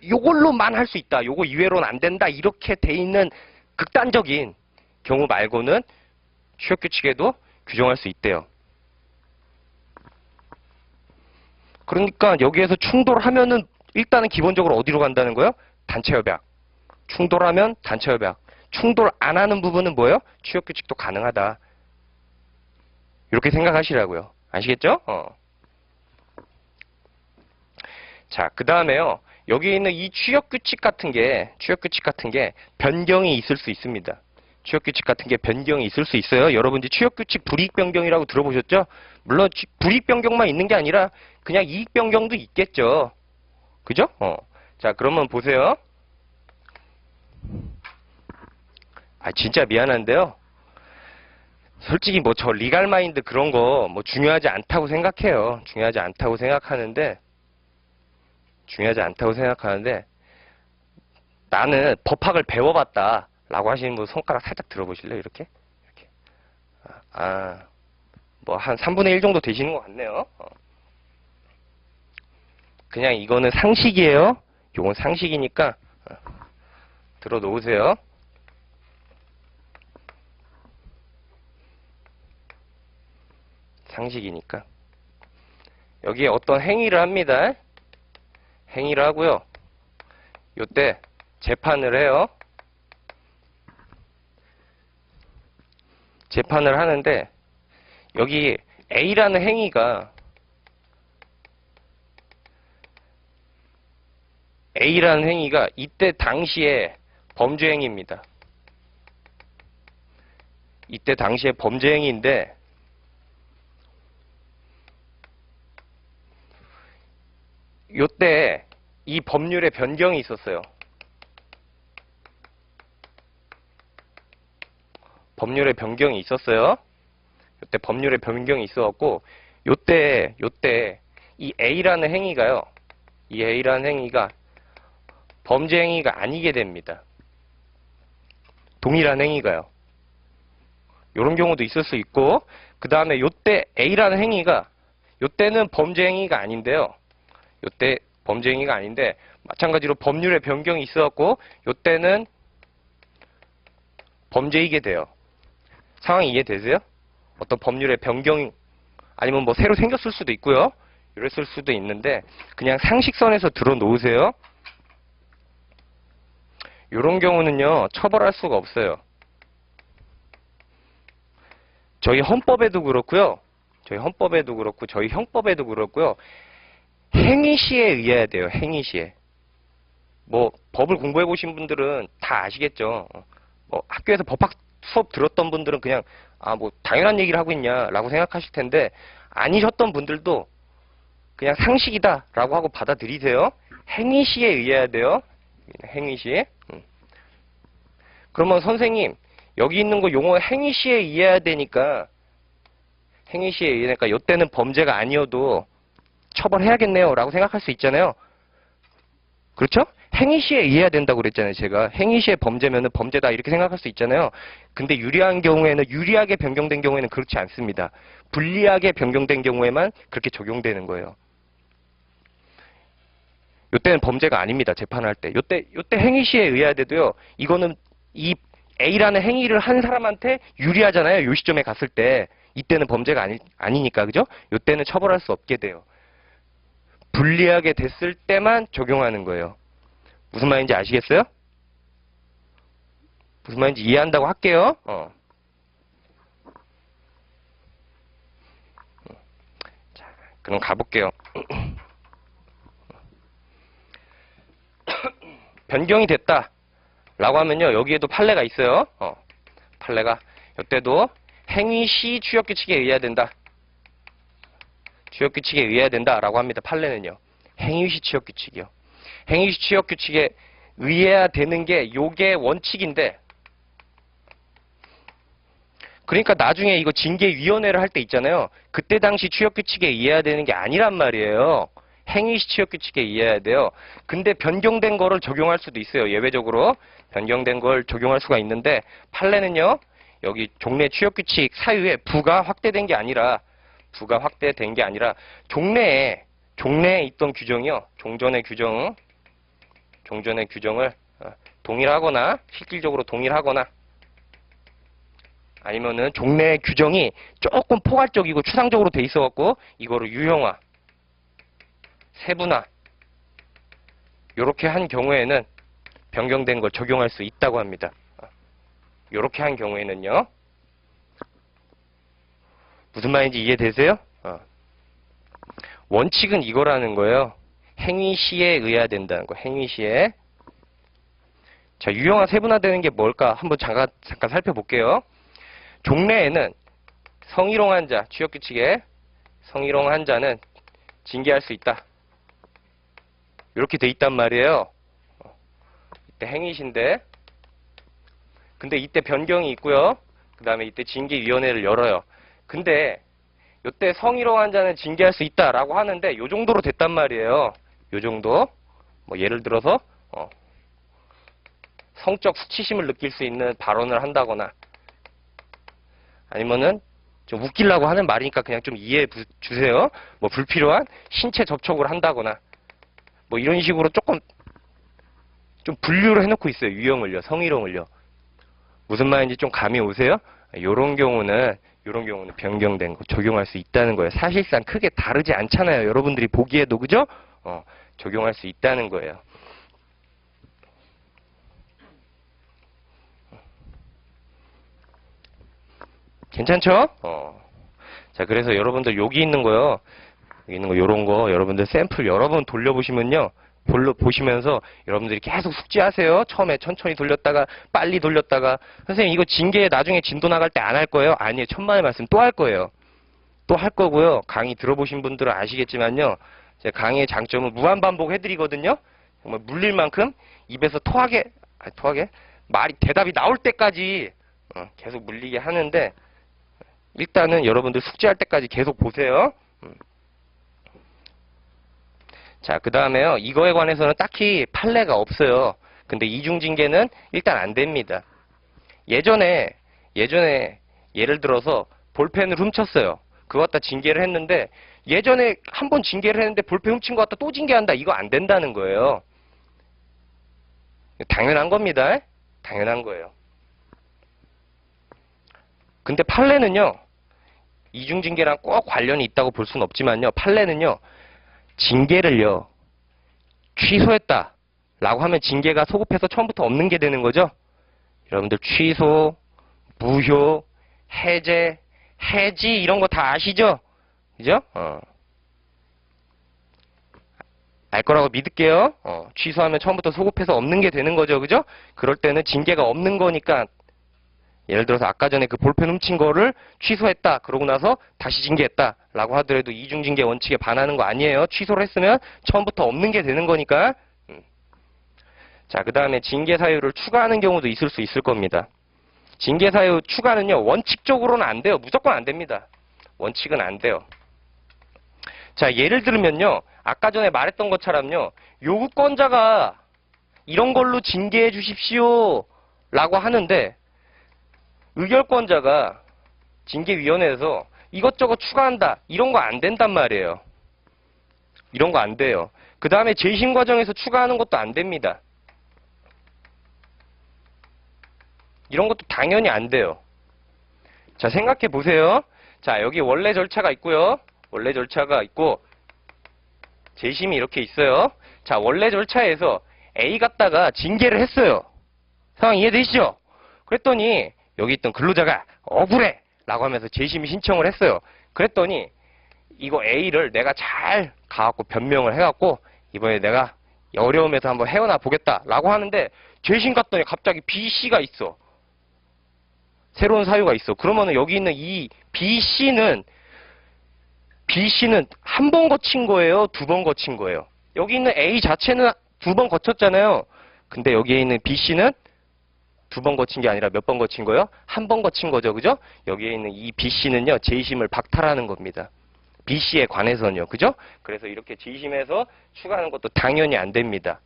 요걸로만 할 수 있다. 요거 이외로는 안 된다. 이렇게 돼 있는 극단적인 경우 말고는 취업규칙에도 규정할 수 있대요. 그러니까 여기에서 충돌하면은 일단은 기본적으로 어디로 간다는 거예요? 단체협약. 충돌하면 단체협약. 충돌 안 하는 부분은 뭐예요? 취업규칙도 가능하다. 이렇게 생각하시라고요. 아시겠죠? 자, 그 다음에요. 여기 있는 이 취업규칙 같은 게 변경이 있을 수 있습니다. 취업규칙 같은 게 변경이 있을 수 있어요. 여러분들 취업규칙 불이익 변경이라고 들어보셨죠? 물론 불이익 변경만 있는 게 아니라 그냥 이익 변경도 있겠죠. 그죠? 자, 그러면 보세요. 진짜 미안한데요. 솔직히 뭐 저 리갈 마인드 그런 거 뭐 중요하지 않다고 생각해요. 중요하지 않다고 생각하는데 나는 법학을 배워봤다 라고 하시는 분 손가락 살짝 들어보실래요? 이렇게 뭐 한 3분의 1 정도 되시는 것 같네요. 그냥 이거는 상식이에요. 요건 상식이니까 들어놓으세요. 상식이니까. 여기에 어떤 행위를 합니다. 행위를 하고요. 요때 재판을 해요. 재판을 하는데 여기 A라는 행위가 이때 당시에 범죄 행위입니다. 이때 당시에 범죄 행위인데 요때 이 법률의 변경이 있었어요. 법률의 변경이 있었어요. 요때 법률의 변경이 있어갖고 요때 이 A라는 행위가요. 이 A라는 행위가 범죄 행위가 아니게 됩니다. 동일한 행위가요. 요런 경우도 있을 수 있고 그 다음에 요때 A라는 행위가 요때는 범죄 행위가 아닌데요. 요때 범죄 행위가 아닌데 마찬가지로 법률의 변경이 있어갖고 요때는 범죄이게 돼요. 상황이 이해되세요? 어떤 법률의 변경 아니면 뭐 새로 생겼을 수도 있고요. 이랬을 수도 있는데 그냥 상식선에서 들어놓으세요. 이런 경우는요. 처벌할 수가 없어요. 저희 헌법에도 그렇고요. 저희 형법에도 그렇고요. 행위시에 의해야 돼요. 행위시에. 뭐 법을 공부해 보신 분들은 다 아시겠죠. 뭐 학교에서 법학 수업 들었던 분들은 그냥 뭐 당연한 얘기를 하고 있냐라고 생각하실 텐데 아니셨던 분들도 그냥 상식이다라고 하고 받아들이세요. 행위시에 의해야 돼요. 행위시에. 그러면 선생님, 여기 있는 거 용어 행위시에 의해야 되니까, 행위시에 의해니까 이때는 범죄가 아니어도 처벌해야겠네요. 라고 생각할 수 있잖아요. 그렇죠? 행위시에 의해야 된다고 그랬잖아요. 제가 행위시에 범죄면은 범죄다 이렇게 생각할 수 있잖아요. 근데 유리한 경우에는 유리하게 변경된 경우에는 그렇지 않습니다. 불리하게 변경된 경우에만 그렇게 적용되는 거예요. 이때는 범죄가 아닙니다. 재판할 때. 요때 행위시에 의해야 돼도요. 이거는 이 A라는 행위를 한 사람한테 유리하잖아요. 요 시점에 갔을 때. 이때는 범죄가 아니니까. 그죠? 요때는 처벌할 수 없게 돼요. 불리하게 됐을 때만 적용하는 거예요. 무슨 말인지 아시겠어요? 무슨 말인지 이해한다고 할게요. 자, 그럼 가볼게요. 변경이 됐다 라고 하면요, 여기에도 판례가 있어요. 판례가 이때도 행위시 취역규칙에 의해야 된다. 취역규칙에 의해야 된다 라고 합니다. 판례는요. 행위시 취역규칙이요. 행위시 취역규칙에 의해야 되는 게 요게 원칙인데, 그러니까 나중에 이거 징계위원회를 할 때 있잖아요. 그때 당시 취역규칙에 의해야 되는 게 아니란 말이에요. 행위시 취역규칙에 의해야 돼요. 근데 변경된 거를 적용할 수도 있어요. 예외적으로 변경된 걸 적용할 수가 있는데, 판례는요, 여기 종래 취역규칙 사유에 부가 확대된 게 아니라 종래에 있던 규정이요. 종전의 규정을 동일하거나 실질적으로 동일하거나 아니면은 종래의 규정이 조금 포괄적이고 추상적으로 돼 있어갖고 이거를 유형화, 세분화 요렇게 한 경우에는 변경된 걸 적용할 수 있다고 합니다. 요렇게 한 경우에는요. 무슨 말인지 이해되세요? 원칙은 이거라는 거예요. 행위시에 의해야 된다는 거. 행위시에. 자, 유형화 세분화되는 게 뭘까? 한번 잠깐 살펴볼게요. 종래에는 성희롱한 자, 취역규칙에 성희롱한 자는 징계할 수 있다. 이렇게 돼 있단 말이에요. 이때 행위시인데, 근데 이때 변경이 있고요. 그 다음에 이때 징계위원회를 열어요. 근데 이때 성희롱한 자는 징계할 수 있다라고 하는데 요 정도로 됐단 말이에요. 요 정도. 뭐 예를 들어서 성적 수치심을 느낄 수 있는 발언을 한다거나 아니면은 좀 웃기려고 하는 말이니까 그냥 좀 이해해 주세요. 뭐 불필요한 신체 접촉을 한다거나 뭐 이런 식으로 조금 좀 분류를 해놓고 있어요. 유형을요. 성희롱을요. 무슨 말인지 좀 감이 오세요? 요런 경우는 변경된 거 적용할 수 있다는 거예요. 사실상 크게 다르지 않잖아요. 여러분들이 보기에도. 그죠? 적용할 수 있다는 거예요. 괜찮죠? 자, 그래서 여러분들 여기 있는 거요. 여기 있는 거 요런 거 여러분들 샘플 여러 번 돌려보시면요. 보시면서 여러분들이 계속 숙지하세요. 처음에 천천히 돌렸다가 빨리 돌렸다가 선생님 이거 징계 나중에 진도 나갈 때 안 할 거예요? 아니에요. 천만의 말씀 또 할 거예요. 또 할 거고요. 강의 들어보신 분들은 아시겠지만요. 제 강의의 장점은 무한반복 해드리거든요. 정말 물릴 만큼 입에서 토하게 말이 대답이 나올 때까지 계속 물리게 하는데 일단은 여러분들 숙지할 때까지 계속 보세요. 자, 그 다음에요. 이거에 관해서는 딱히 판례가 없어요. 근데 이중징계는 일단 안 됩니다. 예전에 예를 들어서 볼펜을 훔쳤어요. 그거 갖다 징계를 했는데 예전에 한 번 징계를 했는데 볼펜 훔친 거 갖다 또 징계한다. 이거 안 된다는 거예요. 당연한 겁니다. 당연한 거예요. 근데 판례는요. 이중징계랑 꼭 관련이 있다고 볼 수는 없지만요. 판례는요. 징계를요. 취소했다 라고 하면 징계가 소급해서 처음부터 없는 게 되는 거죠. 여러분들 취소, 무효, 해제, 해지 이런 거 다 아시죠? 그죠? 알 거라고 믿을게요. 취소하면 처음부터 소급해서 없는 게 되는 거죠. 그죠? 그럴 때는 징계가 없는 거니까 예를 들어서 아까 전에 그 볼펜 훔친 거를 취소했다. 그러고 나서 다시 징계했다. 라고 하더라도 이중징계 원칙에 반하는 거 아니에요. 취소를 했으면 처음부터 없는 게 되는 거니까. 자, 그 다음에 징계 사유를 추가하는 경우도 있을 수 있을 겁니다. 징계 사유 추가는요, 원칙적으로는 안 돼요. 무조건 안 됩니다. 원칙은 안 돼요. 자, 예를 들면요, 아까 전에 말했던 것처럼요, 요구권자가 이런 걸로 징계해 주십시오 라고 하는데 의결권자가 징계위원회에서 이것저것 추가한다, 이런 거 안 된단 말이에요. 이런 거 안 돼요. 그 다음에 재심 과정에서 추가하는 것도 안 됩니다. 이런 것도 당연히 안 돼요. 자, 생각해 보세요. 자, 여기 원래 절차가 있고요. 원래 절차가 있고 재심이 이렇게 있어요. 자, 원래 절차에서 A 갖다가 징계를 했어요. 상황 이해되시죠? 그랬더니 여기 있던 근로자가 억울해 라고 하면서 재심 신청을 했어요. 그랬더니 이거 A를 내가 잘 가갖고 변명을 해갖고 이번에 내가 어려움에서 한번 헤어나 보겠다 라고 하는데 재심 갔더니 갑자기 B씨가 있어. 새로운 사유가 있어. 그러면은 여기 있는 이 B씨는 한 번 거친 거예요? 두 번 거친 거예요? 여기 있는 A 자체는 두 번 거쳤잖아요. 근데 여기에 있는 B씨는 두 번 거친 게 아니라 몇 번 거친 거예요? 한 번 거친 거죠. 그죠? 여기에 있는 이 B씨는요, 재심을 박탈하는 겁니다. B씨에 관해서는요. 그죠? 그래서 이렇게 재심해서 추가하는 것도 당연히 안 됩니다.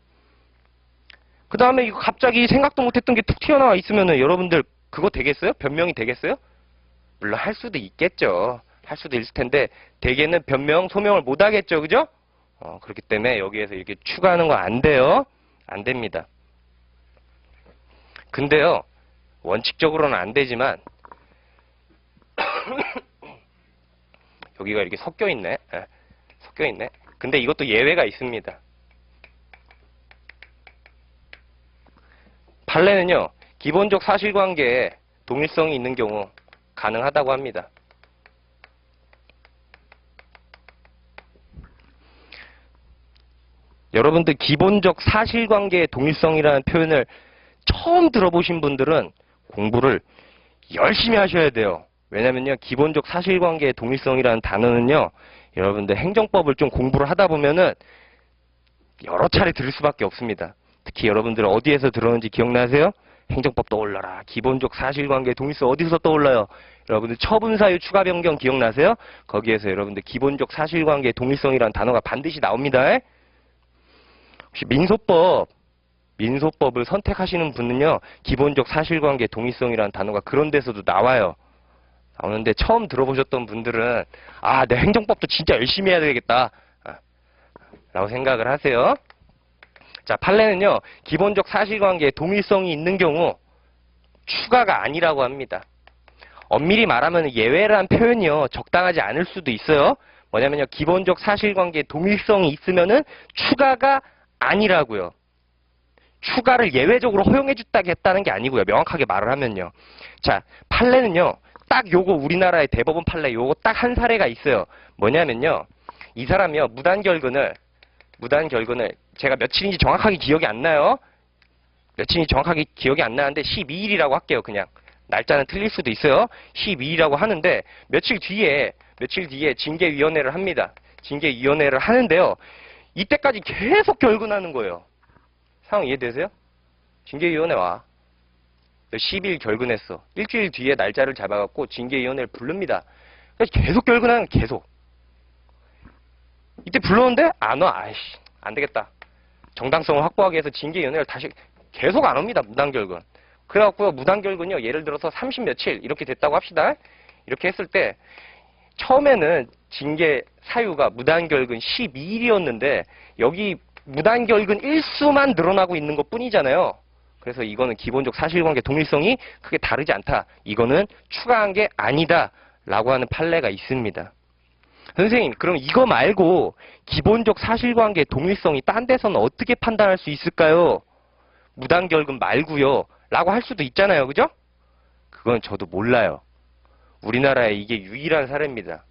그 다음에 이거 갑자기 생각도 못했던 게 툭 튀어나와 있으면은 여러분들 그거 되겠어요? 변명이 되겠어요? 물론 할 수도 있겠죠. 할 수도 있을 텐데 대개는 변명, 소명을 못 하겠죠. 그죠? 그렇기 때문에 여기에서 이렇게 추가하는 거 안 돼요. 안 됩니다. 근데요, 원칙적으로는 안 되지만 여기가 이렇게 섞여 있네. 섞여 있네. 근데 이것도 예외가 있습니다. 판례는요, 기본적 사실관계에 동일성이 있는 경우 가능하다고 합니다. 여러분들 기본적 사실관계의 동일성이라는 표현을 처음 들어보신 분들은 공부를 열심히 하셔야 돼요. 왜냐면요, 기본적 사실관계의 동일성이라는 단어는요, 여러분들 행정법을 좀 공부를 하다 보면은 여러 차례 들을 수밖에 없습니다. 특히 여러분들 어디에서 들었는지 기억나세요? 행정법 떠올라라. 기본적 사실관계 동일성 어디서 떠올라요? 여러분들 처분사유 추가 변경 기억나세요? 거기에서 여러분들 기본적 사실관계 동일성이라는 단어가 반드시 나옵니다. 혹시 민소법을 선택하시는 분은요, 기본적 사실관계 동일성이라는 단어가 그런 데서도 나와요. 나오는데 처음 들어보셨던 분들은 내 행정법도 진짜 열심히 해야 되겠다 라고 생각을 하세요. 자, 판례는요, 기본적 사실관계에 동일성이 있는 경우 추가가 아니라고 합니다. 엄밀히 말하면 예외라는 표현이요, 적당하지 않을 수도 있어요. 뭐냐면요, 기본적 사실관계에 동일성이 있으면은 추가가 아니라고요. 추가를 예외적으로 허용해줬다는 게 아니고요. 명확하게 말을 하면요. 자, 판례는요, 딱 요거 우리나라의 대법원 판례 요거 딱 한 사례가 있어요. 뭐냐면요, 이 사람이요, 무단결근을 제가 며칠인지 정확하게 기억이 안 나요. 며칠인지 정확하게 기억이 안 나는데 12일이라고 할게요. 그냥 날짜는 틀릴 수도 있어요. 12일이라고 하는데 며칠 뒤에 징계위원회를 합니다. 징계위원회를 하는데요, 이때까지 계속 결근하는 거예요. 상황 이해되세요? 징계위원회 와. 10일 결근했어. 일주일 뒤에 날짜를 잡아갖고 징계위원회를 부릅니다. 그래서 계속 결근하는 거예요. 계속. 이때 불렀는데 안 와. 아이씨, 안 되겠다. 정당성을 확보하기 위해서 징계위원회를 다시 계속 안 옵니다. 무단결근. 그래갖고 무단결근이요, 예를 들어서 30 며칠 이렇게 됐다고 합시다. 이렇게 했을 때 처음에는 징계 사유가 무단결근 12일이었는데 여기 무단결근 일수만 늘어나고 있는 것 뿐이잖아요. 그래서 이거는 기본적 사실관계 동일성이 크게 다르지 않다. 이거는 추가한 게 아니다 라고 하는 판례가 있습니다. 선생님, 그럼 이거 말고 기본적 사실관계 동일성이 딴 데서는 어떻게 판단할 수 있을까요? 무단결근 말고요 라고 할 수도 있잖아요. 그죠? 그건 저도 몰라요. 우리나라에 이게 유일한 사례입니다.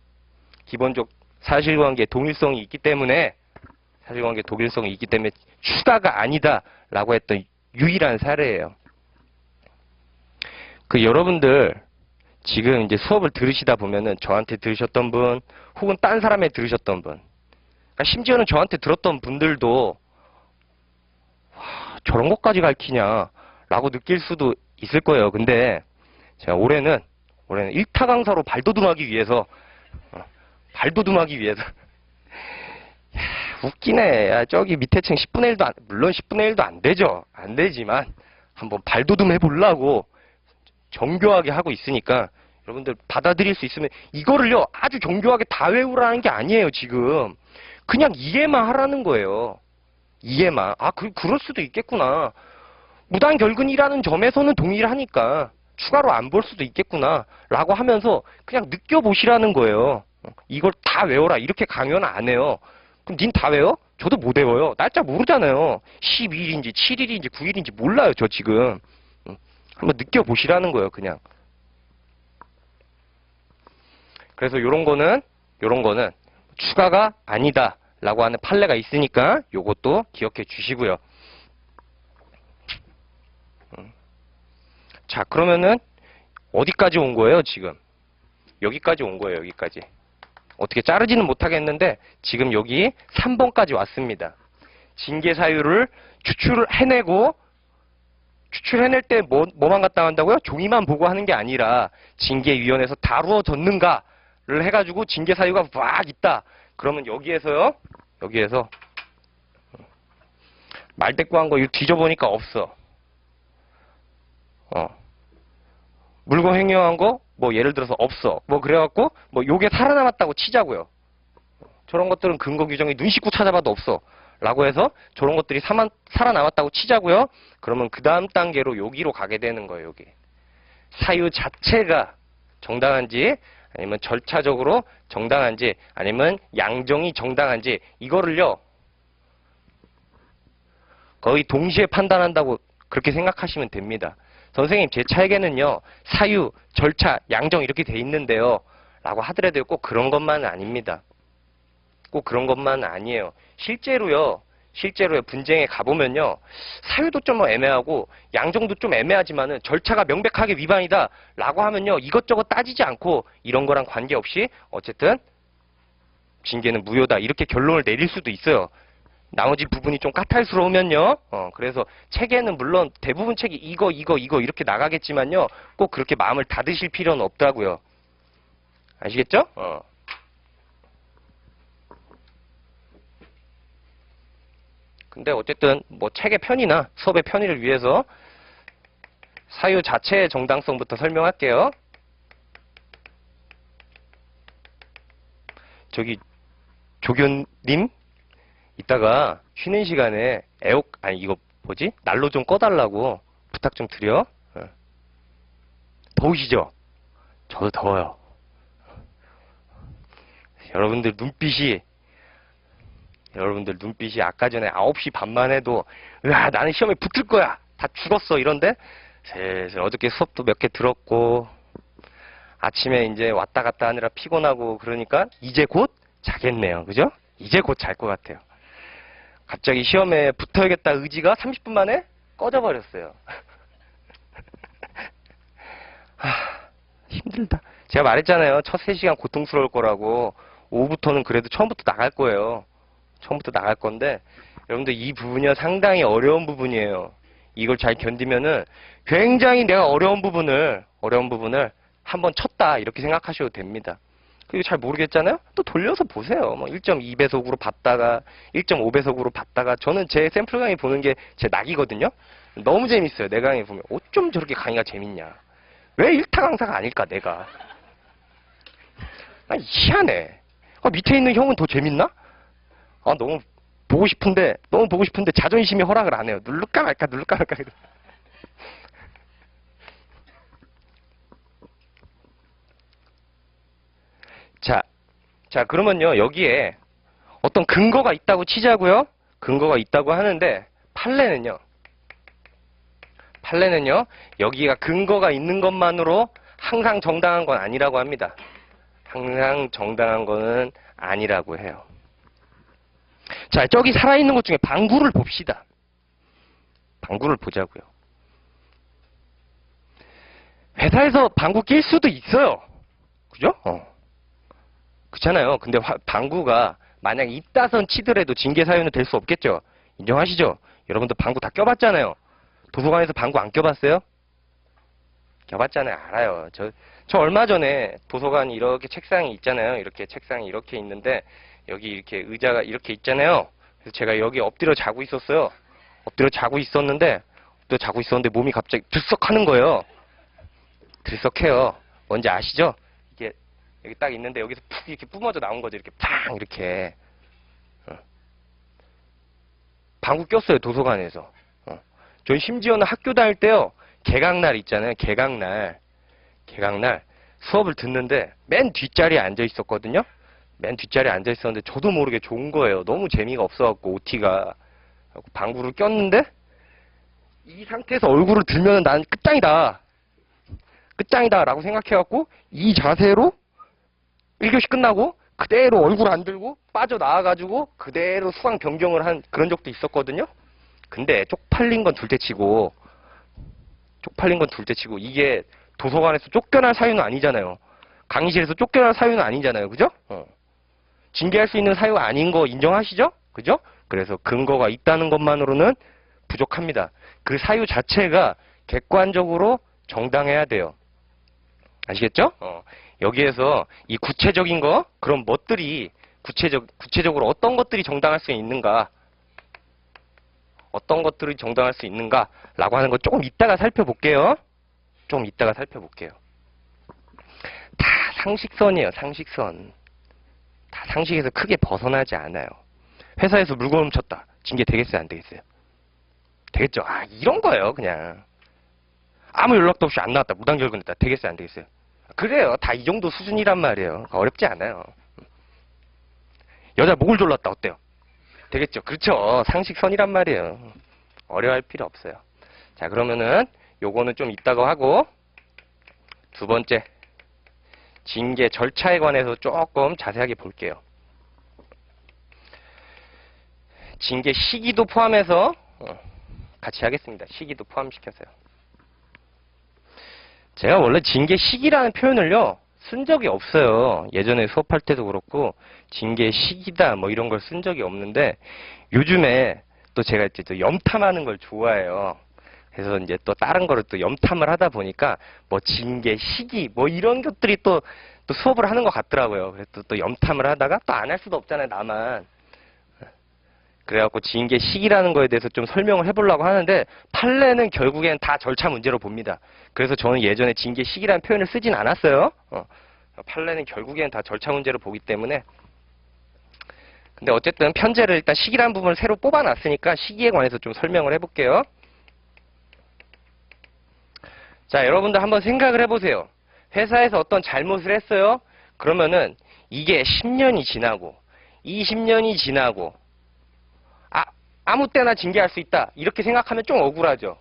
기본적 사실관계 동일성이 있기 때문에 추가가 아니다 라고 했던 유일한 사례예요. 여러분들 지금 이제 수업을 들으시다 보면은 저한테 들으셨던 분 혹은 딴 사람에 들으셨던 분, 그러니까 심지어는 저한테 들었던 분들도 저 저런 것까지 가르치냐 라고 느낄 수도 있을 거예요. 근데 제가 올해는 일타 강사로 발돋움하기 위해서 웃기네. 야, 저기 밑에 층 10분의 1도 물론 10분의 1도 안 되죠. 안 되지만 한번 발돋움 해보려고 정교하게 하고 있으니까 여러분들 받아들일 수 있으면, 이거를요 아주 정교하게 다 외우라는 게 아니에요. 지금 그냥 이해만 하라는 거예요. 이해만. 그럴 수도 있겠구나. 무단결근이라는 점에서는 동의를 하니까 추가로 안 볼 수도 있겠구나 라고 하면서 그냥 느껴보시라는 거예요. 이걸 다 외워라 이렇게 강요는 안 해요. 그럼 닌 다 외워? 저도 못 외워요. 날짜 모르잖아요. 12일인지 7일인지 9일인지 몰라요. 저 지금. 한번 느껴보시라는 거예요. 그냥. 그래서 요런 거는 추가가 아니다 라고 하는 판례가 있으니까 요것도 기억해 주시고요. 자, 그러면은 어디까지 온 거예요, 지금? 여기까지 온 거예요, 여기까지. 어떻게 자르지는 못하겠는데 지금 여기 3번까지 왔습니다. 징계 사유를 추출해낼 때 뭐만 갖다 한다고요? 종이만 보고 하는 게 아니라 징계위원회에서 다루어졌는가를 해가지고 징계 사유가 막 있다. 그러면 여기에서 말대꾸한 거 이거 뒤져보니까 없어. 물건 횡령한 거 뭐 예를 들어서 없어. 뭐 그래갖고 뭐 요게 살아남았다고 치자고요. 저런 것들은 근거 규정이 눈 씻고 찾아봐도 없어 라고 해서 저런 것들이 살아남았다고 치자고요. 그러면 그 다음 단계로 여기로 가게 되는 거예요. 여기 사유 자체가 정당한지, 아니면 절차적으로 정당한지, 아니면 양정이 정당한지, 이거를요 거의 동시에 판단한다고 그렇게 생각하시면 됩니다. 선생님, 제 책에는요 사유, 절차, 양정 이렇게 돼 있는데요 라고 하더라도 꼭 그런 것만은 아닙니다. 꼭 그런 것만은 아니에요. 실제로요 분쟁에 가보면요 사유도 좀 애매하고 양정도 좀 애매하지만은 절차가 명백하게 위반이다 라고 하면요 이것저것 따지지 않고 이런 거랑 관계없이 어쨌든 징계는 무효다 이렇게 결론을 내릴 수도 있어요. 나머지 부분이 좀 까탈스러우면요. 그래서 책에는 물론 대부분 책이 이거 이렇게 나가겠지만요. 꼭 그렇게 마음을 닫으실 필요는 없다고요. 아시겠죠? 근데 어쨌든 뭐 책의 편의나 수업의 편의를 위해서 사유 자체의 정당성부터 설명할게요. 저기 조교님 이따가 쉬는 시간에 이거 뭐지? 난로 좀 꺼달라고 부탁 좀 드려. 더우시죠? 저도 더워요. 여러분들 눈빛이 아까 전에 9시 반만 해도 나는 시험에 붙을 거야 다 죽었어 이런데 슬슬 어저께 수업도 몇 개 들었고 아침에 이제 왔다 갔다 하느라 피곤하고 그러니까 이제 곧 자겠네요. 그죠? 이제 곧 잘 것 같아요. 갑자기 시험에 붙어야겠다 의지가 30분 만에 꺼져버렸어요. 힘들다. 제가 말했잖아요. 첫 3시간 고통스러울 거라고. 오후부터는 그래도 처음부터 나갈 거예요. 처음부터 나갈 건데 여러분들 이 부분이요 상당히 어려운 부분이에요. 이걸 잘 견디면은 굉장히 내가 어려운 부분을 한번 쳤다 이렇게 생각하셔도 됩니다. 그리고 잘 모르겠잖아요? 또 돌려서 보세요. 뭐 1.2배속으로 봤다가 1.5배속으로 봤다가 저는 제 샘플 강의 보는 게 제 낙이거든요. 너무 재밌어요. 내 강의 보면 어쩜 저렇게 강의가 재밌냐. 왜 1타 강사가 아닐까 내가. 희한해. 밑에 있는 형은 더 재밌나? 너무 보고 싶은데 자존심이 허락을 안 해요. 누를까 말까. 자, 그러면요, 여기에 어떤 근거가 있다고 치자고요? 근거가 있다고 하는데, 판례는요, 여기가 근거가 있는 것만으로 항상 정당한 건 아니라고 합니다. 항상 정당한 거는 아니라고 해요. 자, 저기 살아있는 것 중에 방구를 봅시다. 방구를 보자고요. 회사에서 방구 낄 수도 있어요. 그죠? 그렇잖아요. 근데 방구가 만약 있다선 치더라도 징계 사유는 될 수 없겠죠. 인정하시죠? 여러분들 방구 다 껴봤잖아요. 도서관에서 방구 안 껴봤어요? 껴봤잖아요. 알아요. 저 얼마 전에 도서관이 이렇게 책상이 있잖아요. 이렇게 책상이 이렇게 있는데 여기 이렇게 의자가 이렇게 있잖아요. 그래서 제가 여기 엎드려 자고 있었어요. 엎드려 자고 있었는데 몸이 갑자기 들썩하는 거예요. 들썩해요. 뭔지 아시죠? 이게 여기 딱 있는데 여기서 푹 이렇게 뿜어져 나온 거죠. 이렇게 팡 이렇게. 방구 꼈어요. 도서관에서. 전 심지어는 학교 다닐 때요. 개강날 있잖아요. 개강날 수업을 듣는데 맨 뒷자리에 앉아 있었거든요. 맨 뒷자리에 앉아 있었는데 저도 모르게 좋은 거예요. 너무 재미가 없어갖고 OT가 방구를 꼈는데 이 상태에서 얼굴을 들면 난 끝장이다 라고 생각해갖고 이 자세로 1교시 끝나고 그대로 얼굴 안 들고 빠져나와가지고 그대로 수강 변경을 한 그런 적도 있었거든요. 근데 쪽팔린 건 둘째치고 이게 도서관에서 쫓겨날 사유는 아니잖아요. 강의실에서 쫓겨날 사유는 아니잖아요. 그죠? 징계할 수 있는 사유가 아닌 거 인정하시죠? 그죠? 그래서 근거가 있다는 것만으로는 부족합니다. 그 사유 자체가 객관적으로 정당해야 돼요. 아시겠죠? 여기에서 이 구체적인 거, 그럼 것들이 구체적으로 어떤 것들이 정당할 수 있는가? 어떤 것들이 정당할 수 있는가라고 하는 거 조금 이따가 살펴볼게요. 다 상식선이에요. 상식선. 다 상식에서 크게 벗어나지 않아요. 회사에서 물건 훔쳤다. 징계 되겠어요? 안 되겠어요? 되겠죠? 이런 거예요. 그냥. 아무 연락도 없이 안 나왔다. 무단결근했다. 되겠어요? 안 되겠어요? 그래요. 다 이 정도 수준이란 말이에요. 어렵지 않아요. 여자 목을 졸랐다. 어때요? 되겠죠? 그렇죠. 상식선이란 말이에요. 어려워할 필요 없어요. 자, 그러면은 요거는 좀 이따가 하고 두 번째 징계 절차에 관해서 조금 자세하게 볼게요. 징계 시기도 포함해서 같이 하겠습니다. 시기도 포함시켜서요. 제가 원래 징계 시기라는 표현을요 쓴 적이 없어요. 예전에 수업할 때도 그렇고 징계 시기다 뭐 이런 걸 쓴 적이 없는데 요즘에 또 제가 이제 또 염탐하는 걸 좋아해요. 그래서 이제 또 다른 거를 또 염탐을 하다 보니까 뭐 징계 시기 뭐 이런 것들이 또 수업을 하는 것 같더라고요. 그래서 또 염탐을 하다가 또 안 할 수도 없잖아요, 나만. 그래갖고 징계 시기라는 거에 대해서 좀 설명을 해보려고 하는데 판례는 결국엔 다 절차 문제로 봅니다. 그래서 저는 예전에 징계 시기라는 표현을 쓰진 않았어요. 판례는 결국엔 다 절차 문제로 보기 때문에. 근데 어쨌든 편제를 일단 시기라는 부분을 새로 뽑아놨으니까 시기에 관해서 좀 설명을 해볼게요. 자, 여러분들 한번 생각을 해보세요. 회사에서 어떤 잘못을 했어요? 그러면은 이게 10년이 지나고 20년이 지나고 아무 때나 징계할 수 있다. 이렇게 생각하면 좀 억울하죠.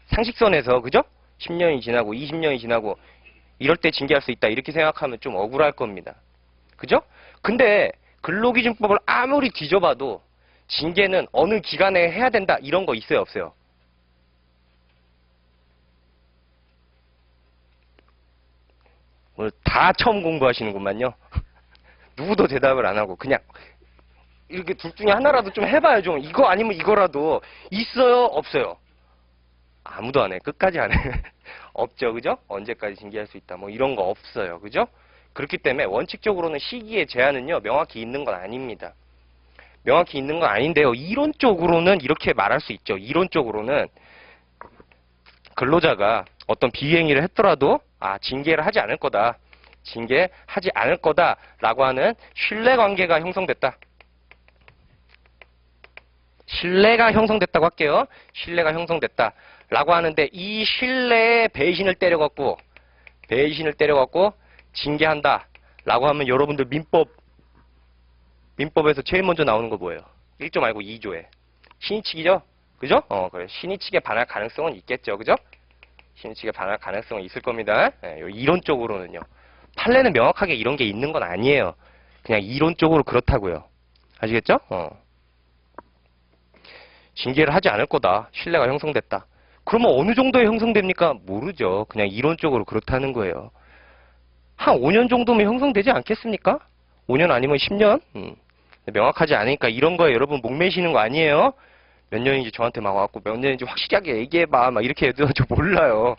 상식선에서, 그죠? 10년이 지나고 20년이 지나고 이럴 때 징계할 수 있다. 이렇게 생각하면 좀 억울할 겁니다. 그죠? 근데 근로기준법을 아무리 뒤져봐도 징계는 어느 기간에 해야 된다. 이런 거 있어요? 없어요? 오늘 다 처음 공부하시는구만요. 누구도 대답을 안 하고 그냥 이렇게 둘 중에 하나라도 좀 해봐요. 좀 이거 아니면 이거라도 있어요? 없어요? 아무도 안 해. 끝까지 안 해. 없죠. 그죠? 언제까지 징계할 수 있다. 뭐 이런 거 없어요. 그죠? 그렇기 때문에 원칙적으로는 시기의 제한은요. 명확히 있는 건 아닙니다. 명확히 있는 건 아닌데요. 이론적으로는 이렇게 말할 수 있죠. 이론적으로는 근로자가 어떤 비행위를 했더라도 징계를 하지 않을 거다. 징계하지 않을 거다라고 하는 신뢰관계가 형성됐다. 신뢰가 형성됐다고 할게요. 신뢰가 형성됐다라고 하는데 이 신뢰에 배신을 때려갖고 징계한다라고 하면 여러분들 민법에서 제일 먼저 나오는 거 뭐예요? 1조 말고 2조에 신의칙이죠? 그죠? 그래. 신의칙에 반할 가능성은 있겠죠. 그죠? 신의칙에 반할 가능성은 있을 겁니다. 이론적으로는요. 판례는 명확하게 이런 게 있는 건 아니에요. 그냥 이론적으로 그렇다고요. 아시겠죠? 징계를 하지 않을 거다. 신뢰가 형성됐다. 그러면 어느 정도에 형성됩니까? 모르죠. 그냥 이론적으로 그렇다는 거예요. 한 5년 정도면 형성되지 않겠습니까? 5년 아니면 10년? 명확하지 않으니까 이런 거에 여러분 목매시는 거 아니에요? 몇 년인지 저한테 막 와갖고 몇 년인지 확실하게 얘기해봐. 막 이렇게 해도 저 몰라요.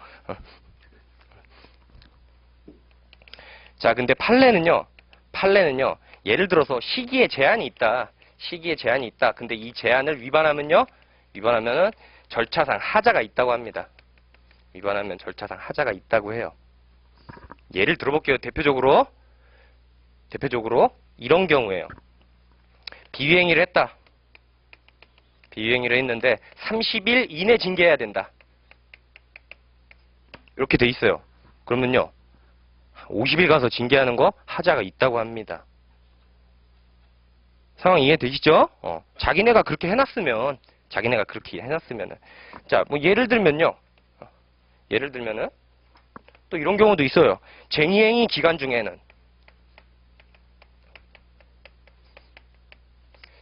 자, 근데 판례는요, 예를 들어서 시기에 제한이 있다. 시기에 제한이 있다. 근데 이 제한을 위반하면은 절차상 하자가 있다고 합니다. 위반하면 절차상 하자가 있다고 해요. 예를 들어볼게요. 대표적으로 이런 경우에요. 비유행위를 했다. 비유행위를 했는데 30일 이내 징계해야 된다. 이렇게 돼 있어요. 그러면요, 50일 가서 징계하는 거 하자가 있다고 합니다. 상황 이해되시죠? 자기네가 그렇게 해놨으면은, 자, 뭐 예를 들면은 또 이런 경우도 있어요. 쟁의행위 기간 중에는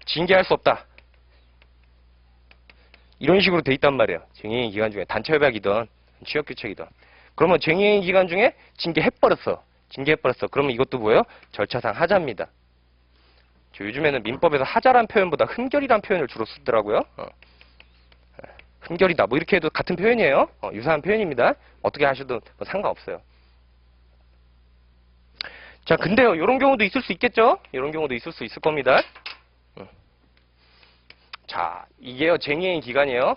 징계할 수 없다. 이런 식으로 돼 있단 말이에요. 쟁의행위 기간 중에 단체협약이든 취업규칙이든. 그러면 쟁의행위 기간 중에 징계해버렸어. 그러면 이것도 뭐예요? 절차상 하자입니다. 요즘에는 민법에서 하자란 표현보다 흠결이란 표현을 주로 쓰더라고요. 흠결이다. 뭐 이렇게 해도 같은 표현이에요. 유사한 표현입니다. 어떻게 하셔도 뭐 상관없어요. 자, 근데요, 이런 경우도 있을 수 있겠죠? 이런 경우도 있을 수 있을 겁니다. 자, 이게요, 쟁행 기간이에요.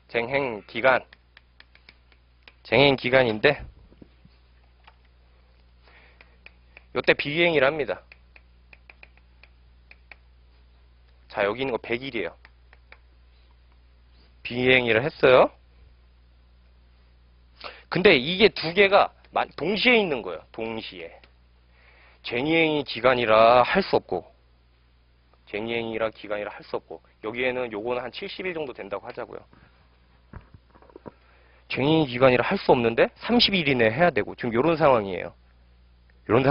쟁행 기간인데, 요때 비행을 합니다. 자, 여기 있는 거 100일이에요. 비행위를 했어요. 근데 이게 두 개가 동시에 있는 거예요. 동시에. 쟁의행위 기간이라 할 수 없고, 여기에는 요거는 한 70일 정도 된다고 하자고요. 쟁의행위 기간이라 할 수 없는데 30일 이내 해야 되고, 지금 요런 상황이에요. 그럴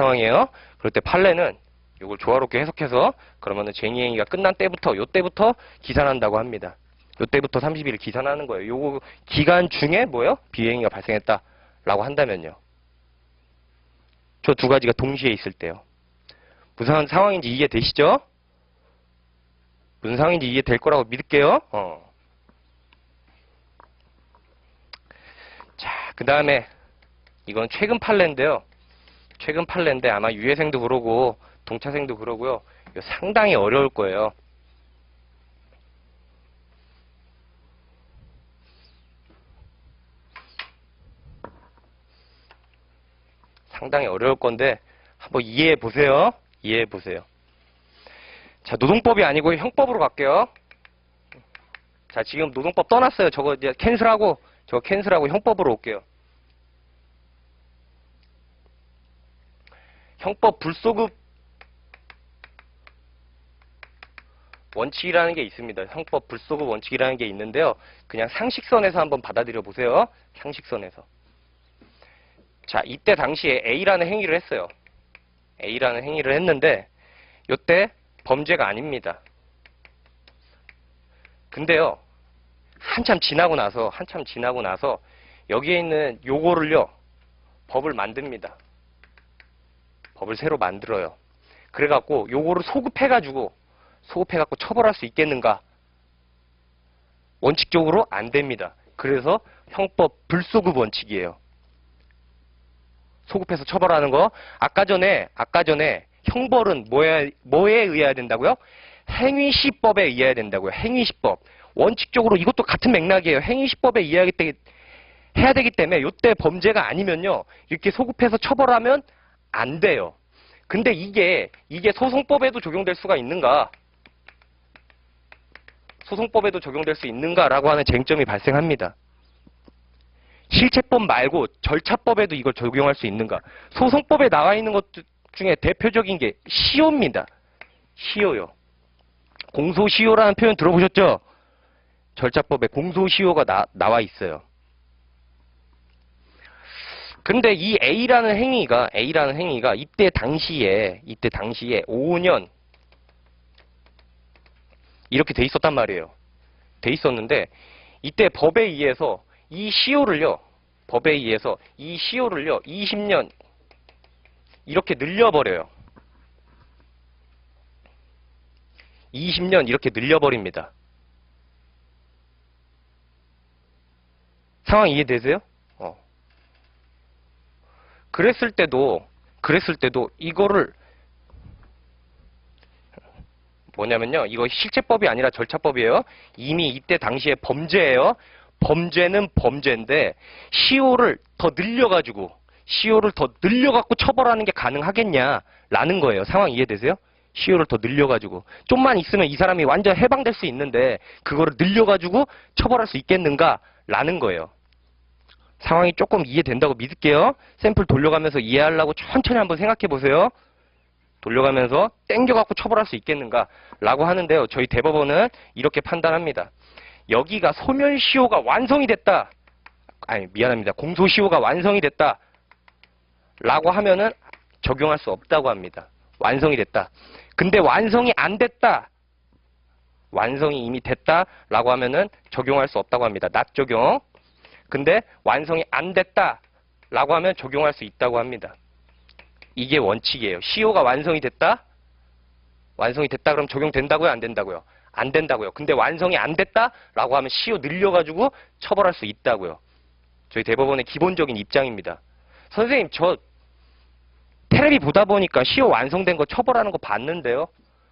때 판례는 요걸 조화롭게 해석해서 그러면은 쟁의행위가 끝난 때부터, 요때부터 기산한다고 합니다. 요때부터 30일을 기산하는 거예요. 요거 기간 중에 뭐예요? 비행위가 발생했다라고 한다면요. 저 두 가지가 동시에 있을 때요. 무슨 상황인지 이해되시죠? 무슨 상황인지 이해될 거라고 믿을게요. 자, 그 다음에 이건 최근 판례인데요. 아마 유예생도 그러고 동차생도 그러고요. 이거 상당히 어려울 거예요. 상당히 어려울 건데 한번 이해해 보세요. 자, 노동법이 아니고 형법으로 갈게요. 자, 지금 노동법 떠났어요. 저거 이제 캔슬하고 형법으로 올게요. 형법 불소급 원칙이라는 게 있습니다. 형법 불소급 원칙이라는 게 있는데요. 그냥 상식선에서 한번 받아들여 보세요. 상식선에서. 자, 이때 당시에 A라는 행위를 했어요. A라는 행위를 했는데 이때 범죄가 아닙니다. 근데요, 한참 지나고 나서 여기에 있는 요거를요, 법을 만듭니다. 법을 새로 만들어요. 그래갖고 요거를 소급해갖고 처벌할 수 있겠는가? 원칙적으로 안 됩니다. 그래서 형법 불소급 원칙이에요. 소급해서 처벌하는 거. 아까 전에 형벌은 뭐에 의해야 된다고요? 행위시법에 의해야 된다고요. 행위시법. 원칙적으로 이것도 같은 맥락이에요. 행위시법에 해야 되기 때문에 이때 범죄가 아니면요, 이렇게 소급해서 처벌하면 안 돼요. 근데 이게 소송법에도 적용될 수가 있는가? 소송법에도 적용될 수 있는가라고 하는 쟁점이 발생합니다. 실체법 말고 절차법에도 이걸 적용할 수 있는가? 소송법에 나와 있는 것 중에 대표적인 게 시효입니다. 시효요. 공소시효라는 표현 들어보셨죠? 절차법에 공소시효가 나와 있어요. 근데 이 A라는 행위가 이때 당시에 5년 이렇게 돼 있었단 말이에요. 돼 있었는데 이때 법에 의해서 이 시효를요 20년 이렇게 늘려버려요. 20년 이렇게 늘려버립니다. 상황 이해되세요? 그랬을 때도 이거를 뭐냐면요. 이거 실체법이 아니라 절차법이에요. 이미 이때 당시에 범죄예요. 범죄는 범죄인데 시효를 더 늘려갖고 처벌하는 게 가능하겠냐라는 거예요. 상황 이해되세요? 시효를 더 늘려가지고 좀만 있으면 이 사람이 완전 해방될 수 있는데 그거를 늘려가지고 처벌할 수 있겠는가라는 거예요. 상황이 조금 이해된다고 믿을게요. 샘플 돌려가면서 이해하려고 천천히 한번 생각해 보세요. 돌려가면서 땡겨갖고 처벌할 수 있겠는가라고 하는데요. 저희 대법원은 이렇게 판단합니다. 여기가 소멸시효가 완성이 됐다. 공소시효가 완성이 됐다. 라고 하면은 적용할 수 없다고 합니다. 완성이 됐다. 근데 완성이 안 됐다. 완성이 이미 됐다라고 하면은 적용할 수 없다고 합니다. 낫 적용. 근데 완성이 안 됐다라고 하면 적용할 수 있다고 합니다. 이게 원칙이에요. 시효가 완성이 됐다? 완성이 됐다 그럼 적용된다고요? 안 된다고요? 안 된다고요. 근데 완성이 안 됐다라고 하면 시효 늘려가지고 처벌할 수 있다고요. 저희 대법원의 기본적인 입장입니다. 선생님, 저 텔레비 보다 보니까 시효 완성된 거 처벌하는 거 봤는데요.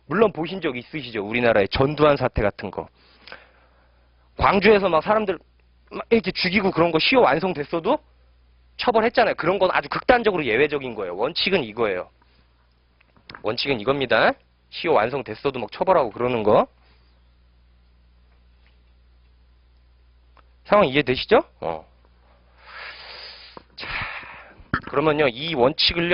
물론 보신 적 있으시죠? 우리나라의 전두환 사태 같은 거. 광주에서 막 사람들 막 이렇게 죽이고 그런 거 시효 완성됐어도 처벌했잖아요. 그런 건 아주 극단적으로 예외적인 거예요. 원칙은 이거예요. 원칙은 이겁니다. 시효 완성됐어도 막 처벌하고 그러는 거. 상황 이해되시죠? 자, 그러면요, 이 원칙을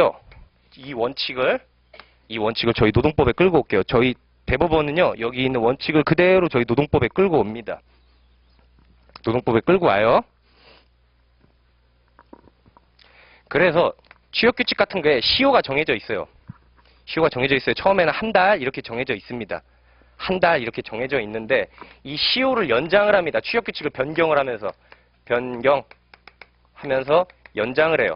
저희 노동법에 끌고 올게요. 저희 대법원은요, 여기 있는 원칙을 그대로 저희 노동법에 끌고 옵니다. 노동법에 끌고 와요. 그래서 취업규칙 같은 거에 시효가 정해져 있어요. 시효가 정해져 있어요. 처음에는 한 달 이렇게 정해져 있습니다. 한 달 이렇게 정해져 있는데 이 시효를 연장을 합니다. 취업규칙을 변경을 하면서 연장을 해요.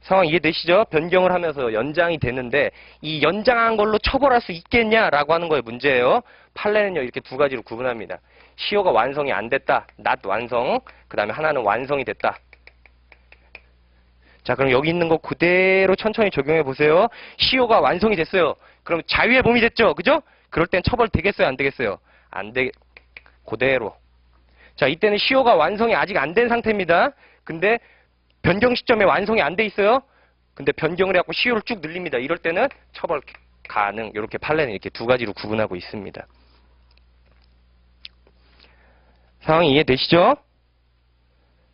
상황 이해되시죠? 변경을 하면서 연장이 되는데 이 연장한 걸로 처벌할 수 있겠냐라고 하는 거에 문제예요. 판례는요 이렇게 두 가지로 구분합니다. 시효가 완성이 안 됐다. not 완성. 그 다음에 하나는 완성이 됐다. 자, 그럼 여기 있는 거 그대로 천천히 적용해 보세요. 시효가 완성이 됐어요. 그럼 자유의 몸이 됐죠? 그죠? 그럴 땐 처벌 되겠어요? 안 되겠어요? 그대로. 자, 이때는 시효가 완성이 아직 안 된 상태입니다. 근데 변경 시점에 완성이 안 돼 있어요. 근데 변경을 해갖고 시효를 쭉 늘립니다. 이럴 때는 처벌 가능. 이렇게 판례는 이렇게 두 가지로 구분하고 있습니다. 상황이 이해되시죠?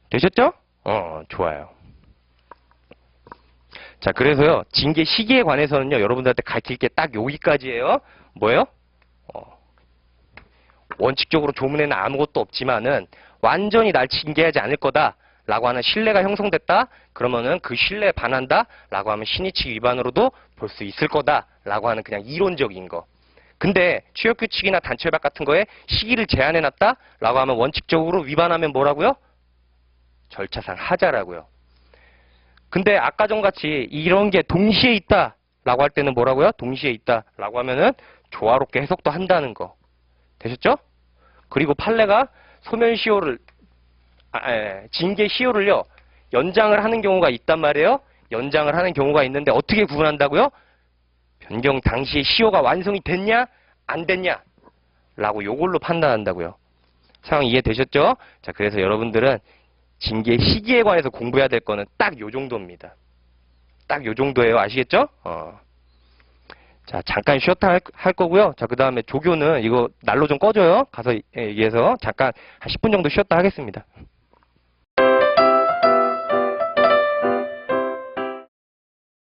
되셨죠? 좋아요. 자, 그래서요, 징계 시기에 관해서는요, 여러분들한테 가르칠 게 딱 여기까지예요. 뭐예요? 원칙적으로 조문에는 아무것도 없지만은 완전히 날 징계하지 않을 거다라고 하는 신뢰가 형성됐다. 그러면은 그 신뢰에 반한다라고 하면 신의칙 위반으로도 볼 수 있을 거다라고 하는 그냥 이론적인 거. 근데 취업규칙이나 단체협약 같은 거에 시기를 제한해놨다라고 하면 원칙적으로 위반하면 뭐라고요? 절차상 하자라고요. 근데 아까 전같이 이런 게 동시에 있다라고 할 때는 뭐라고요? 동시에 있다라고 하면은 조화롭게 해석도 한다는 거. 되셨죠? 그리고 판례가 소멸시효를 징계 시효를요 연장을 하는 경우가 있단 말이에요. 연장을 하는 경우가 있는데 어떻게 구분한다고요? 변경 당시에 시효가 완성이 됐냐 안 됐냐 라고 요걸로 판단한다고요. 상황 이해되셨죠? 자, 그래서 여러분들은 징계 시기에 관해서 공부해야 될 거는 딱 요 정도입니다. 딱 요 정도예요. 아시겠죠? 자, 잠깐 쉬었다 할 거고요. 자, 그 다음에 조교는 이거 난로 좀 꺼줘요. 가서 얘기해서 잠깐 한 10분 정도 쉬었다 하겠습니다.